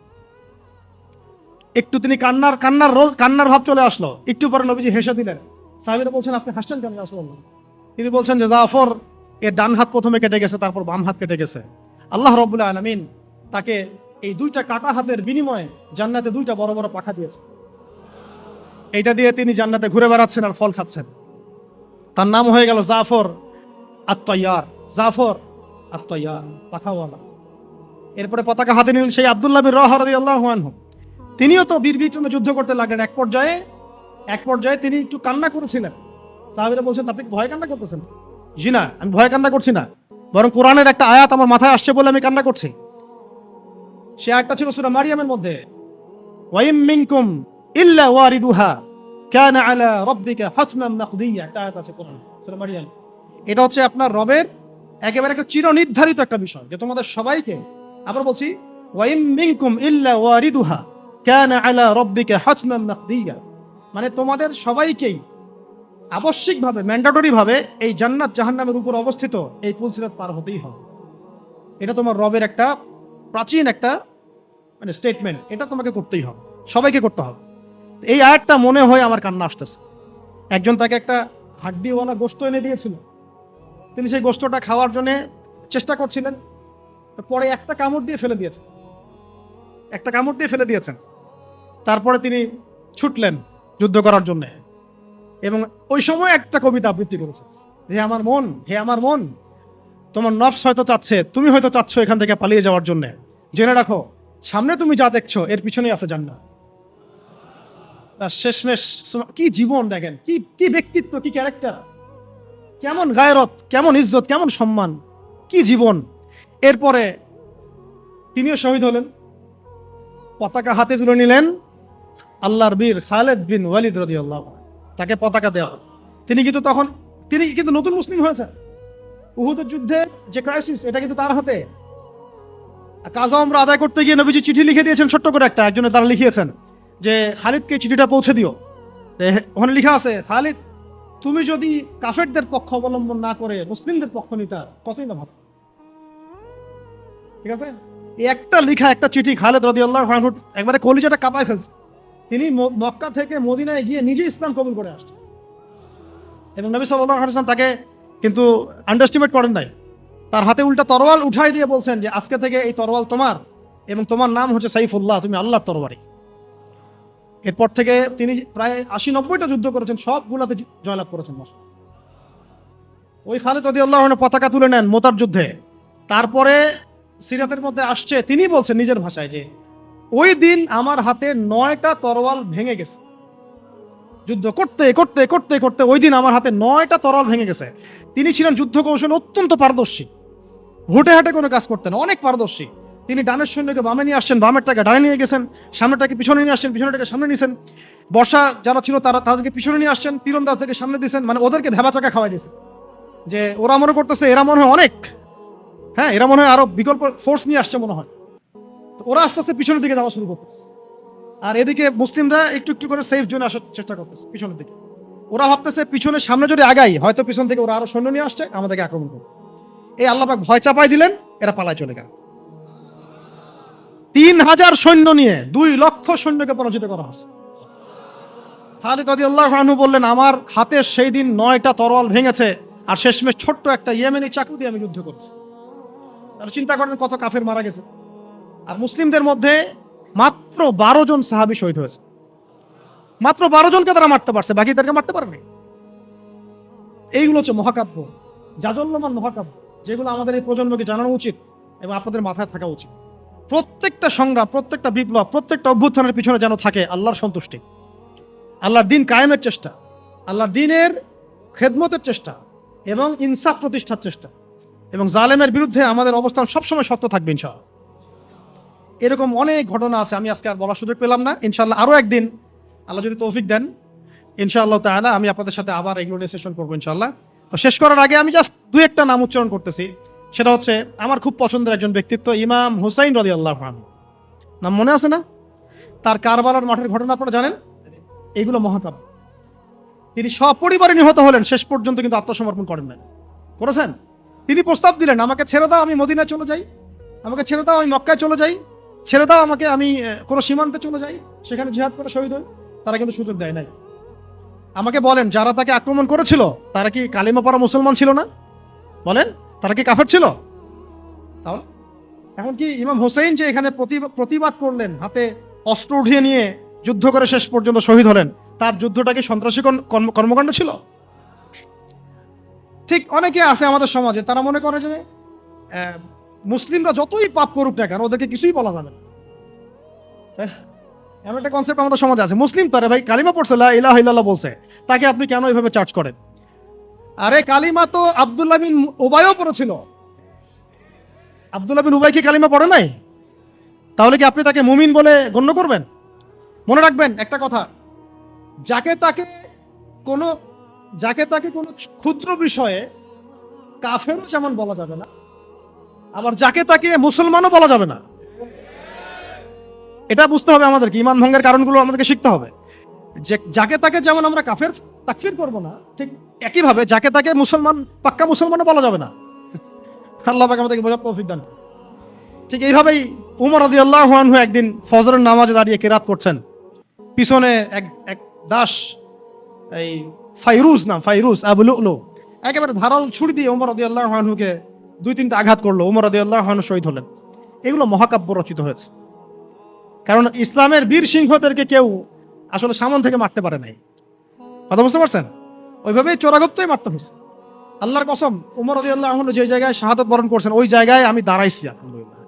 একটু তিনি কান্নার ভাব চলে আসলো। একটু পরে নবীজি হেসে দিলেন। সাহাবীরা বলছেন, আপনি হাসছেন কেন রাসূলুল্লাহ? তিনি বলছেন যে জাফর এর ডান হাত প্রথমে কেটে গেছে, তারপর বাম হাত কেটে গেছে। আল্লাহ রাব্বুল আলামিন তাকে এই দুইটা কাটা হাতের বিনিময়ে জান্নাতে দুইটা বড় বড় পাখা দিয়েছে। এইটা দিয়ে তিনি জান্নাতে ঘুরে বেড়াচ্ছেন আর ফল খাচ্ছেন। তার নাম হয়ে গেল জাফর আত-তাইয়ার, জাফর আত-তাইয়ার, পাখাওয়ালা। এরপরে পতাকা হাতে নিলেন সেই আব্দুল্লাহ বিন রাওয়াহা রাদিয়াল্লাহু আনহু। তিনিও তো বীর বিক্রমে যুদ্ধ করতে লাগলেন। এক পর্যায়ে তিনি একটু কান্না করেছিলেন। সাহাবীরা বলছেন, আপনি ভয় কান্না করতেছেন? জি না, আমি ভয় কান্না করছি না, বরং কোরআনের একটা আয়াত আমার মাথায় আসছে বলে আমি কান্না করছি। সে আয়াতটা ছিল সূরা মারিয়ামের মধ্যে, ওয়াইম মিনকুম ইল্লা ওয়ারিদুহা কানা আলা রাব্বিকা হাতমান মাকদিয়া। একটা আয়াত আছে কোরআনে, সূরা মারিয়াম। এটা হচ্ছে আপনার রবের একেবারে একটা চিরনির্ধারিত একটা বিষয় যে তোমাদের সবাইকে, আবার বলছি, ওয়াইম মিনকুম ইল্লা ওয়ারিদুহা কানা আলা রাব্বিকা হাতমান মাকদিয়া, মানে তোমাদের সবাইকেই আবশ্যিকভাবে, ম্যান্ডেটরি ভাবে এই জান্নাত জাহান্নামের উপর অবস্থিত এই পুলসিরাত পার হতেই হবে। এটা তোমার রবের একটা প্রাচীন একটা মানে স্টেটমেন্ট, এটা তোমাকে করতেই হবে, সবাইকে করতে হবে। এই আয়াতটা মনে হয় আমার কান্না আসতেছে। একজন তাকে একটা হাড্ডিওয়ালা গোশত এনে দিয়েছিল, তিনি সেই গোশতটা খাওয়ার জন্য চেষ্টা করছিলেন, পরে একটা কামড় দিয়ে ফেলে দিয়েছেন। তারপরে তিনি ছুটলেন যুদ্ধ করার জন্য এবং ওই সময় একটা কবিতা আবৃত্তি করেছেন, হে আমার মন, তোমার নফস হয়তো চাচ্ছে, তুমি হয়তো চাচ্ছ এখান থেকে পালিয়ে যাওয়ার জন্য, জেনে রাখো সামনে তুমি যা দেখছো এর পিছনেই আছে জান্নাত। তার শেষমেশ কি জীবন দেখেন, কি ব্যক্তিত্ব, কি ক্যারেক্টার, কেমন গায়রত, কেমন ইজ্জত, কেমন সম্মান, কি জীবন। এরপরে তিনিও শহীদ হলেন, পতাকা হাতে তুলে নিলেন আল্লাহর বীর খালেদ বিন ওয়ালিদ রাদিয়াল্লাহু আনহু, তাকে পতাকা দেওয়া। তিনি কিন্তু নতুন মুসলিম হয়েছেন। উহুদের যুদ্ধে যে ক্রাইসিস, এটা কিন্তু তার হাতে। কাজা উমরা আদায় করতে গিয়ে নবীজি চিঠি লিখে দিয়েছেন, ছোট্ট করে একজনের দ্বারা লিখিয়েছেন যে খালিদকে চিঠিটা পৌঁছে দিও। ওখানে লেখা আছে, খালিদ তুমি যদি কাফেরদের পক্ষ অবলম্বন না করে মুসলিমদের পক্ষ নিতা কতই না ভালো। ঠিক আছে, এই একটা লেখা, একটা চিঠি খালিদ রাদিয়াল্লাহু আনহু একবারে কলিজাটা কাঁপায় ফেলছে। তিনি মক্কা থেকে মদিনায় গিয়ে নিজে ইসলাম কবুল করে আসছেন এবং নবী সাল্লাল্লাহু আলাইহি ওয়াসাল্লাম তাকে কিন্তু আন্ডারস্টিমেট করেন নাই। তার হাতে উল্টা তরোয়াল উঠাই দিয়ে বলছেন যে আজকে থেকে এই তরোয়াল তোমার এবং তোমার নাম হচ্ছে সাইফুল্লাহ, তুমি আল্লাহর তরবারি। এরপর থেকে তিনি প্রায় 80-90টা যুদ্ধ করেছেন, সবগুলোতে জয়লাভ করেছেন। ওই খালিদ রাদিয়াল্লাহু আনহু পতাকা তুলে নেন মোতার যুদ্ধে। তারপরে সিরাতের মধ্যে আসছে, তিনি বলছেন নিজের ভাষায় যে ওই দিন আমার হাতে 9টা তরোয়াল ভেঙে গেছে। যুদ্ধ করতে করতে করতে করতে ওই দিন আমার হাতে 9টা তরোয়াল ভেঙে গেছে। তিনি ছিলেন যুদ্ধ কৌশলে অত্যন্ত পারদর্শী, হুটে হাটে কোনো কাজ করতেন, অনেক পারদর্শী। তিনি ডানের সৈন্যকে বামে নিয়ে আসছেন, বামেরটাকে ডানে নিয়ে গেছেন, সামনেটাকে পিছনে নিয়ে আসছেন, পিছনেটাকে সামনে নিয়েছেন। বর্ষা যারা ছিল তাদেরকে পিছনে নিয়ে আসছেন, তীরন্দাজদেরকে সামনে দিয়েছেন, মানে ওদেরকে ভেবাচাকা খাওয়াই দিয়েছেন যে ওরা মনে করতেছে এরা মনে হয় অনেক, হ্যাঁ এরা মনে হয় আরো বিকল্প ফোর্স নিয়ে আসছে মনে হয়। ওরা আস্তে আস্তে পিছনের দিকে যাওয়া শুরু করতেছে, আর এদিকে মুসলিমরা একটু একটু করে সেফ জোনে আসার চেষ্টা করতেছে পিছনের দিকে। ওরা ভাবতেছে পিছনে সামনে যদি আগাই হয়তো পিছন থেকে ওরা আরো সৈন্য নিয়ে আসছে, আমাদেরকে আক্রমণ করবে। এই আল্লাহ পাক ভয় চাপাই দিলেন, এরা পালায় চলে গেল। 3000 সৈন্য নিয়ে 2 লক্ষ সৈন্যকে পরাজিত করা হয়েছে। খালিদ রাদিয়াল্লাহু আনহু বললেন, আমার হাতে সেই দিন 9টা তরোয়াল ভেঙেছে, আর শেষমেশ ছোট্ট একটা ইয়েমেনি চাকু দিয়ে আমি যুদ্ধ করছি। তাহলে চিন্তা করেন কত কাফের মারা গেছে। আর মুসলিমদের মধ্যে মাত্র 12 জন সাহাবী শহীদ হয়েছে। মাত্র 12 জনকে তারা মারতে পারছে, বাকিদেরকে মারতে পারেনি। এইগুলো হচ্ছে মহাকাব্য, জাজল্যমান মহাকাব্য, যেগুলো আমাদের এই প্রজন্মকে জানানো উচিত এবং আপনাদের মাথায় থাকা উচিত। প্রত্যেকটা সংগ্রাম, প্রত্যেকটা বিপ্লব, প্রত্যেকটা অভ্যুত্থানের পিছনে যেন থাকে আল্লাহর সন্তুষ্টি, আল্লাহর দিন কায়েমের চেষ্টা, আল্লাহর দ্বীনের খেদমতের চেষ্টা এবং ইনসাফ প্রতিষ্ঠার চেষ্টা এবং জালেমের বিরুদ্ধে আমাদের অবস্থান সবসময় সত্য থাকবে ইনশাআল্লাহ। এরকম অনেক ঘটনা আছে, আমি আজকে আর বলার সুযোগ পেলাম না। ইনশাআল্লাহ আরও একদিন আল্লাহ যদি তৌফিক দেন ইনশাআল্লাহ তাআলা আমি আপনাদের সাথে আবার এগুলো নিয়ে সেশন করবো ইনশাআল্লাহ। তো শেষ করার আগে আমি জাস্ট দু একটা নাম উচ্চারণ করতেছি। সেটা হচ্ছে আমার খুব পছন্দের একজন ব্যক্তিত্ব, ইমাম হুসাইন রাদিয়াল্লাহু আনহু। নাম মনে আছে না? তার কারবালার মাঠের ঘটনা আপনারা জানেন। এইগুলো মহাকাব্য। তিনি সপরিবারে নিহত হলেন, শেষ পর্যন্ত কিন্তু আত্মসমর্পণ করেন না, করেছেন। তিনি প্রস্তাব দিলেন, আমাকে ছেড়ে দাও, আমি মদিনায় চলে যাই, আমাকে ছেড়ে দাও, আমি মক্কায় চলে যাই, ছেড়ে দাও আমাকে, আমি কোনো সীমান্তে চলে যাই, সেখানে জিহাদ করে শহীদ হই। তারা কিন্তু সুযোগ দেয় নাই। আমাকে বলেন, যারা তাকে আক্রমণ করেছিল তারা কি কালিমা পড়া মুসলমান ছিল না? বলেন, তারা কি কাফের ছিল? তাহলে এখন কি ইমাম হোসেন যে এখানে প্রতিবাদ করলেন, হাতে অস্ত্র উঠিয়ে নিয়ে যুদ্ধ করে শেষ পর্যন্ত শহীদ হলেন, তার যুদ্ধটা কি সন্ত্রাসী কর্মকাণ্ড ছিল? ঠিক অনেকে আছে আমাদের সমাজে, তারা মনে করে যে মুসলিমরা যতই পাপ করুক না কেন ওদেরকে কিছুই বলা যাবে না। এমন একটা কনসেপ্ট আমাদের সমাজে আছে, মুসলিম তারে ভাই কালিমা পড়ছে, লা ইলাহা ইল্লাল্লাহ বলছে, তাকে আপনি কেন এইভাবে চার্জ করেন? আরে কালিমা তো আব্দুল্লাহ বিন উবাইও পড়েছিল। আব্দুল্লাহ বিন উবাই কি কালিমা পড়ে নাই? তাহলে কি আপনি তাকে মুমিন বলে গণ্য করবেন? মনে রাখবেন একটা কথা, যাকে তাকে কোনো ক্ষুদ্র বিষয়ে কাফেরও যেমন বলা যাবে না, আবার যাকে তাকে মুসলমানও বলা যাবে না। এটা বুঝতে হবে আমাদেরকে, ঈমান ভঙ্গের কারণগুলো আমাদেরকে শিখতে হবে। যে যাকে তাকে যেমন আমরা কাফের তাকফির করব না, ঠিক একইভাবে যাকে তাকে মুসলমান, পাক্কা মুসলমানও বলা যাবে না। আল্লাহ পাক আমাদেরকে বোঝার তৌফিক দান। ঠিক এইভাবেই উমর রাদিয়াল্লাহু আনহু একদিন ফজরের নামাজে দাঁড়িয়ে কিরাত করছেন, পিছনে এক দাস, এই ফাইরুজ আবু লুলু একেবারে ধারাল ছুরি দিয়ে উমর রাদিয়াল্লাহু আনহুকে 2-3টা আঘাত করলো। উমর রাদিয়াল্লাহু আনহু শহীদ হলেন। এগুলো মহাকাব্য রচিত হয়েছে, কারণ ইসলামের বীর সিংহদেরকে কেউ আসলে সামন থেকে মারতে পারে নাই। কথা বুঝতে পারছেন? ওইভাবেই চোরাগপ্তই মারতে হয়েছে। আল্লাহর কসম, উমর রাদিয়াল্লাহু আনহু যে জায়গায় শাহাদাত বরণ করছেন ওই জায়গায় আমি দাঁড়াইছি, আলহামদুলিল্লাহ।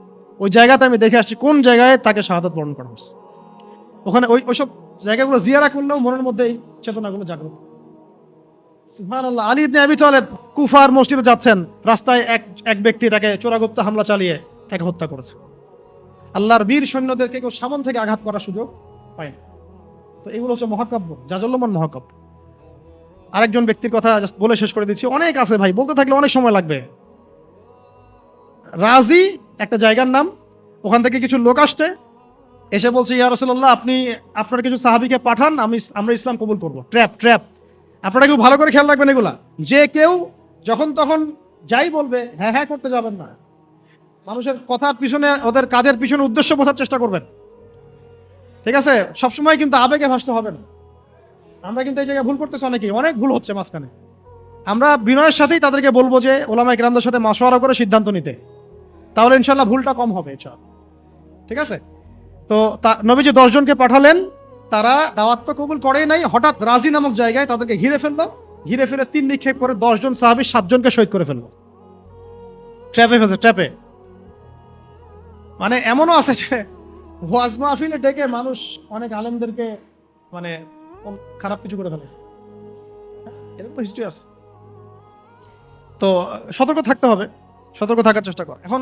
ওই জায়গাতে আমি দেখে আসছি কোন জায়গায় তাকে শাহাদাত বরণ করা হয়েছে। ওখানে ওইসব জায়গাগুলো জিয়ারা করলেও মনের মধ্যে এই চেতনাগুলো জাগ্রত। সুবহানাল্লাহ। আলী ইবনে আবি তালেব কুফার মসজিদে যাচ্ছেন, রাস্তায় এক ব্যক্তি তাকে চোরাগুপ্ত হামলা চালিয়ে তাকে হত্যা করেছে। আল্লাহর বীর সৈন্যদেরকে কেউ সামন থেকে আঘাত করার সুযোগ পায় না। তো এগুলো হচ্ছে মহাকাব্য, জাজল্যমান মহাকাব্য। আরেকজন ব্যক্তির কথা বলে শেষ করে দিচ্ছি, অনেক আছে ভাই, বলতে থাকলে অনেক সময় লাগবে। রাজি একটা জায়গার নাম, ওখান থেকে কিছু লোক আসছে, এসে বলছে, ইয়া রাসূলুল্লাহ, আপনি আপনার কিছু সাহাবীকে পাঠান, আমরা ইসলাম কবুল করবো। ট্র্যাপ। আপনারা কেউ ভালো করে খেয়াল রাখবেন এগুলা, যে কেউ যখন তখন যাই বলবে হ্যাঁ করতে যাবেন না। মানুষের কথার পিছনে, ওদের কাজের পিছনে উদ্দেশ্য বোঝার চেষ্টা করবেন, ঠিক আছে? সবসময় কিন্তু আবেগে ভাসতে হবে না। আমরা কিন্তু এই জায়গায় ভুল করতেছি, অনেক ভুল হচ্ছে মাঝখানে। আমরা বিনয়ের সাথেই তাদেরকে বলবো যে ওলামায়ে কেরামদের সাথে মাশওয়ারা করে সিদ্ধান্ত নিতে, তাহলে ইনশাআল্লাহ ভুলটা কম হবে ইনশাআল্লাহ, ঠিক আছে? তো নবীজি 10 জনকে পাঠালেন, তারা দাওয়াত তো কবুল করেই নাই, হঠাৎ রাজি নামক জায়গায় তাদেরকে ঘিরে ফেলে 3 নিক্ষেপ করে 10 জন সাহাবী 7 জনকে শহীদ করে ফেললো। ট্র্যাপে। মানে এমনও আছে যে ওয়াজ মাহফিলে ডেকে মানুষ অনেক আলেমদেরকে মানে খারাপ কিছু করে ফেলে, এরকম হিস্ট্রি আছে। তো সতর্ক থাকতে হবে, সতর্ক থাকার চেষ্টা কর। এখন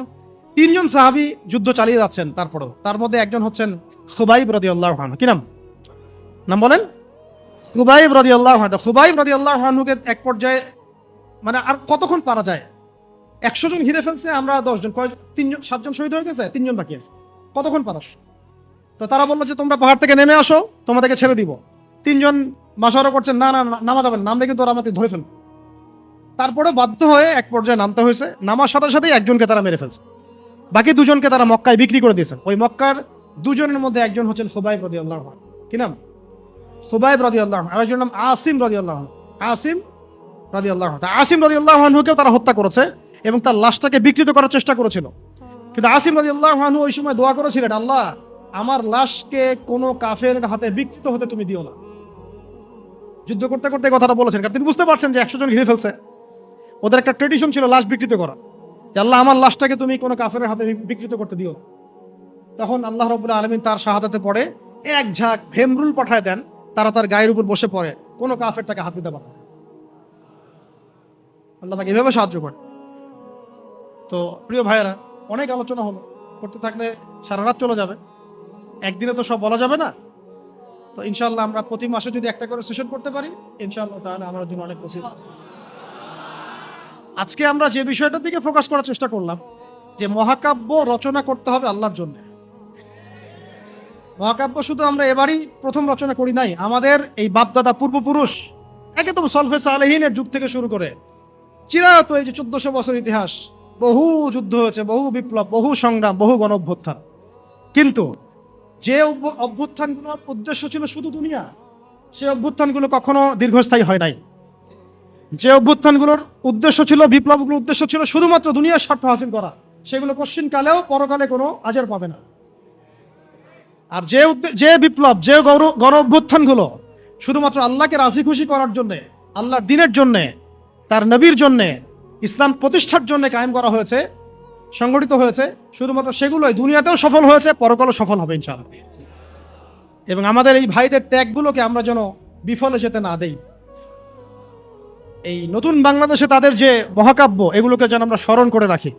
3 জন সাহাবী যুদ্ধ চালিয়ে যাচ্ছেন, তারপরেও তার মধ্যে একজন হচ্ছেন খুবাইব রাদিয়াল্লাহু আনহু। কি নাম বলেন? খুবাইব রাদিয়াল্লাহু আনহু। খুবাইব রাদিয়াল্লাহু আনহুকে এক পর্যায়ে মানে আর কতক্ষণ পারা যায়, 100 জন ঘিরে ফেলছে, আমরা 10 জন, 7 জন শহীদ হয়ে গেছে, 3 জন বাকি আছে, কতক্ষণ পারাস? তো তারা বললো যে তোমরা পাহাড় থেকে নেমে আসো, তোমাদেরকে ছেড়ে দিব। 3 জন মাশওয়ারা করছেন, না নামা যাবেন না, আমরা কিন্তু ওরা আমাদের ধরে ফেলবো। তারপরে বাধ্য হয়ে এক পর্যায়ে নামতে হয়েছে। নামার সাথে সাথেই একজনকে তারা মেরে ফেলছে, বাকি 2 জনকে তারা মক্কায় বিক্রি করে দিয়েছেন। ওই মক্কার 2 জনের মধ্যে একজন হচ্ছেন খুবাইব রাদিয়াল্লাহু আনহু। কি নাম? খুবাইব রাদিয়াল্লাহু আনহু। আরেকজনের নাম আসিম রাদিয়াল্লাহু আনহু। আসিম রাদিয়াল্লাহু আনহুকেও তারা হত্যা করেছে এবং তার লাশটাকে বিকৃত করার চেষ্টা করেছিল। কিন্তু আসিম রাদিয়াল্লাহু আনহু ওই সময় দোয়া করেছিলেন, আল্লাহ আমার লাশকে কোনো কাফের হাতে বিকৃত হতে তুমি দিও না। যুদ্ধ করতে করতে কথাটা বলেছেন, কারণ তিনি বুঝতে পারছেন যে 100 জন ঘিরে ফেলছে। ওদের একটা ট্রেডিশন ছিল লাশ বিকৃত করা, যে আল্লাহ আমার লাশটাকে তুমি কোনো কাফের হাতে বিকৃত করতে দিও। তখন আল্লাহ রাব্বুল আলামিন তার শাহাদাতে পড়ে এক ঝাঁক ভেমরুল পাঠায় দেন, তারা তার গায়ের উপর বসে পড়ে কোনো কাফের তাকে হাত দিতে পারে না। আল্লাহ তাকে এভাবে সাহায্য করে। তো প্রিয় ভাইয়েরা, অনেক আলোচনা হলো, করতে থাকলে সারা রাত চলে যাবে, একদিনে তো সব বলা যাবে না। তো ইনশাআল্লাহ আমরা প্রতি মাসে যদি একটা করে সেশন করতে পারি ইনশাআল্লাহ তাহলে আমার জন্য অনেক খুশি। আজকে আমরা যে বিষয়টার দিকে ফোকাস করার চেষ্টা করলাম যে মহাকাব্য রচনা করতে হবে আল্লাহর জন্য। মহাকাব্য শুধু আমরা এবারই প্রথম রচনা করি নাই, আমাদের এই বাপদাদা পূর্বপুরুষ একদম সলফে সালেহিনের যুগ থেকে শুরু করে চিরায়ত এই যে 1400 বছর ইতিহাস, বহু যুদ্ধ হয়েছে, বহু বিপ্লব, বহু সংগ্রাম, বহু গণ অভ্যুত্থান। কিন্তু যে অভ্যুত্থানগুলোর উদ্দেশ্য ছিল শুধু দুনিয়া, সেই অভ্যুত্থানগুলো কখনো দীর্ঘস্থায়ী হয় নাই। যে অভ্যুত্থানগুলোর উদ্দেশ্য ছিল, বিপ্লবগুলোর উদ্দেশ্য ছিল শুধুমাত্র দুনিয়ার স্বার্থ হাসিল করা, সেগুলো কোশ্চিন কালেও পরকালে কোনো আজর পাবে না। আর যে বিপ্লব, যে গণ অভ্যুত্থানগুলো শুধুমাত্র আল্লাহকে রাজি খুশি করার জন্যে, আল্লাহর দিনের জন্যে, তার নবীর জন্যে, ইসলাম প্রতিষ্ঠার জন্য কায়েম করা হয়েছে, সংগঠিত হয়েছে, শুধুমাত্র সেগুলোই দুনিয়াতেও সফল হয়েছে, পরকালও সফল হবে ইনশাআল্লাহ। এবং আমাদের এই ভাইদের ত্যাগগুলোকে আমরা যেন বিফলে যেতে না দেই। এই নতুন বাংলাদেশে তাদের যে মহাকাব্য, এগুলোকে যেন আমরা স্মরণ করে রাখি।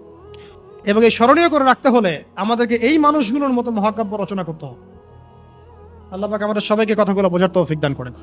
এবং এই স্মরণীয় করে রাখতে হলে আমাদেরকে এই মানুষগুলোর মতো মহাকাব্য রচনা করতে হবে। আল্লাহ পাক আমাদের সবাইকে কথাগুলো বোঝার তৌফিক দান করেন।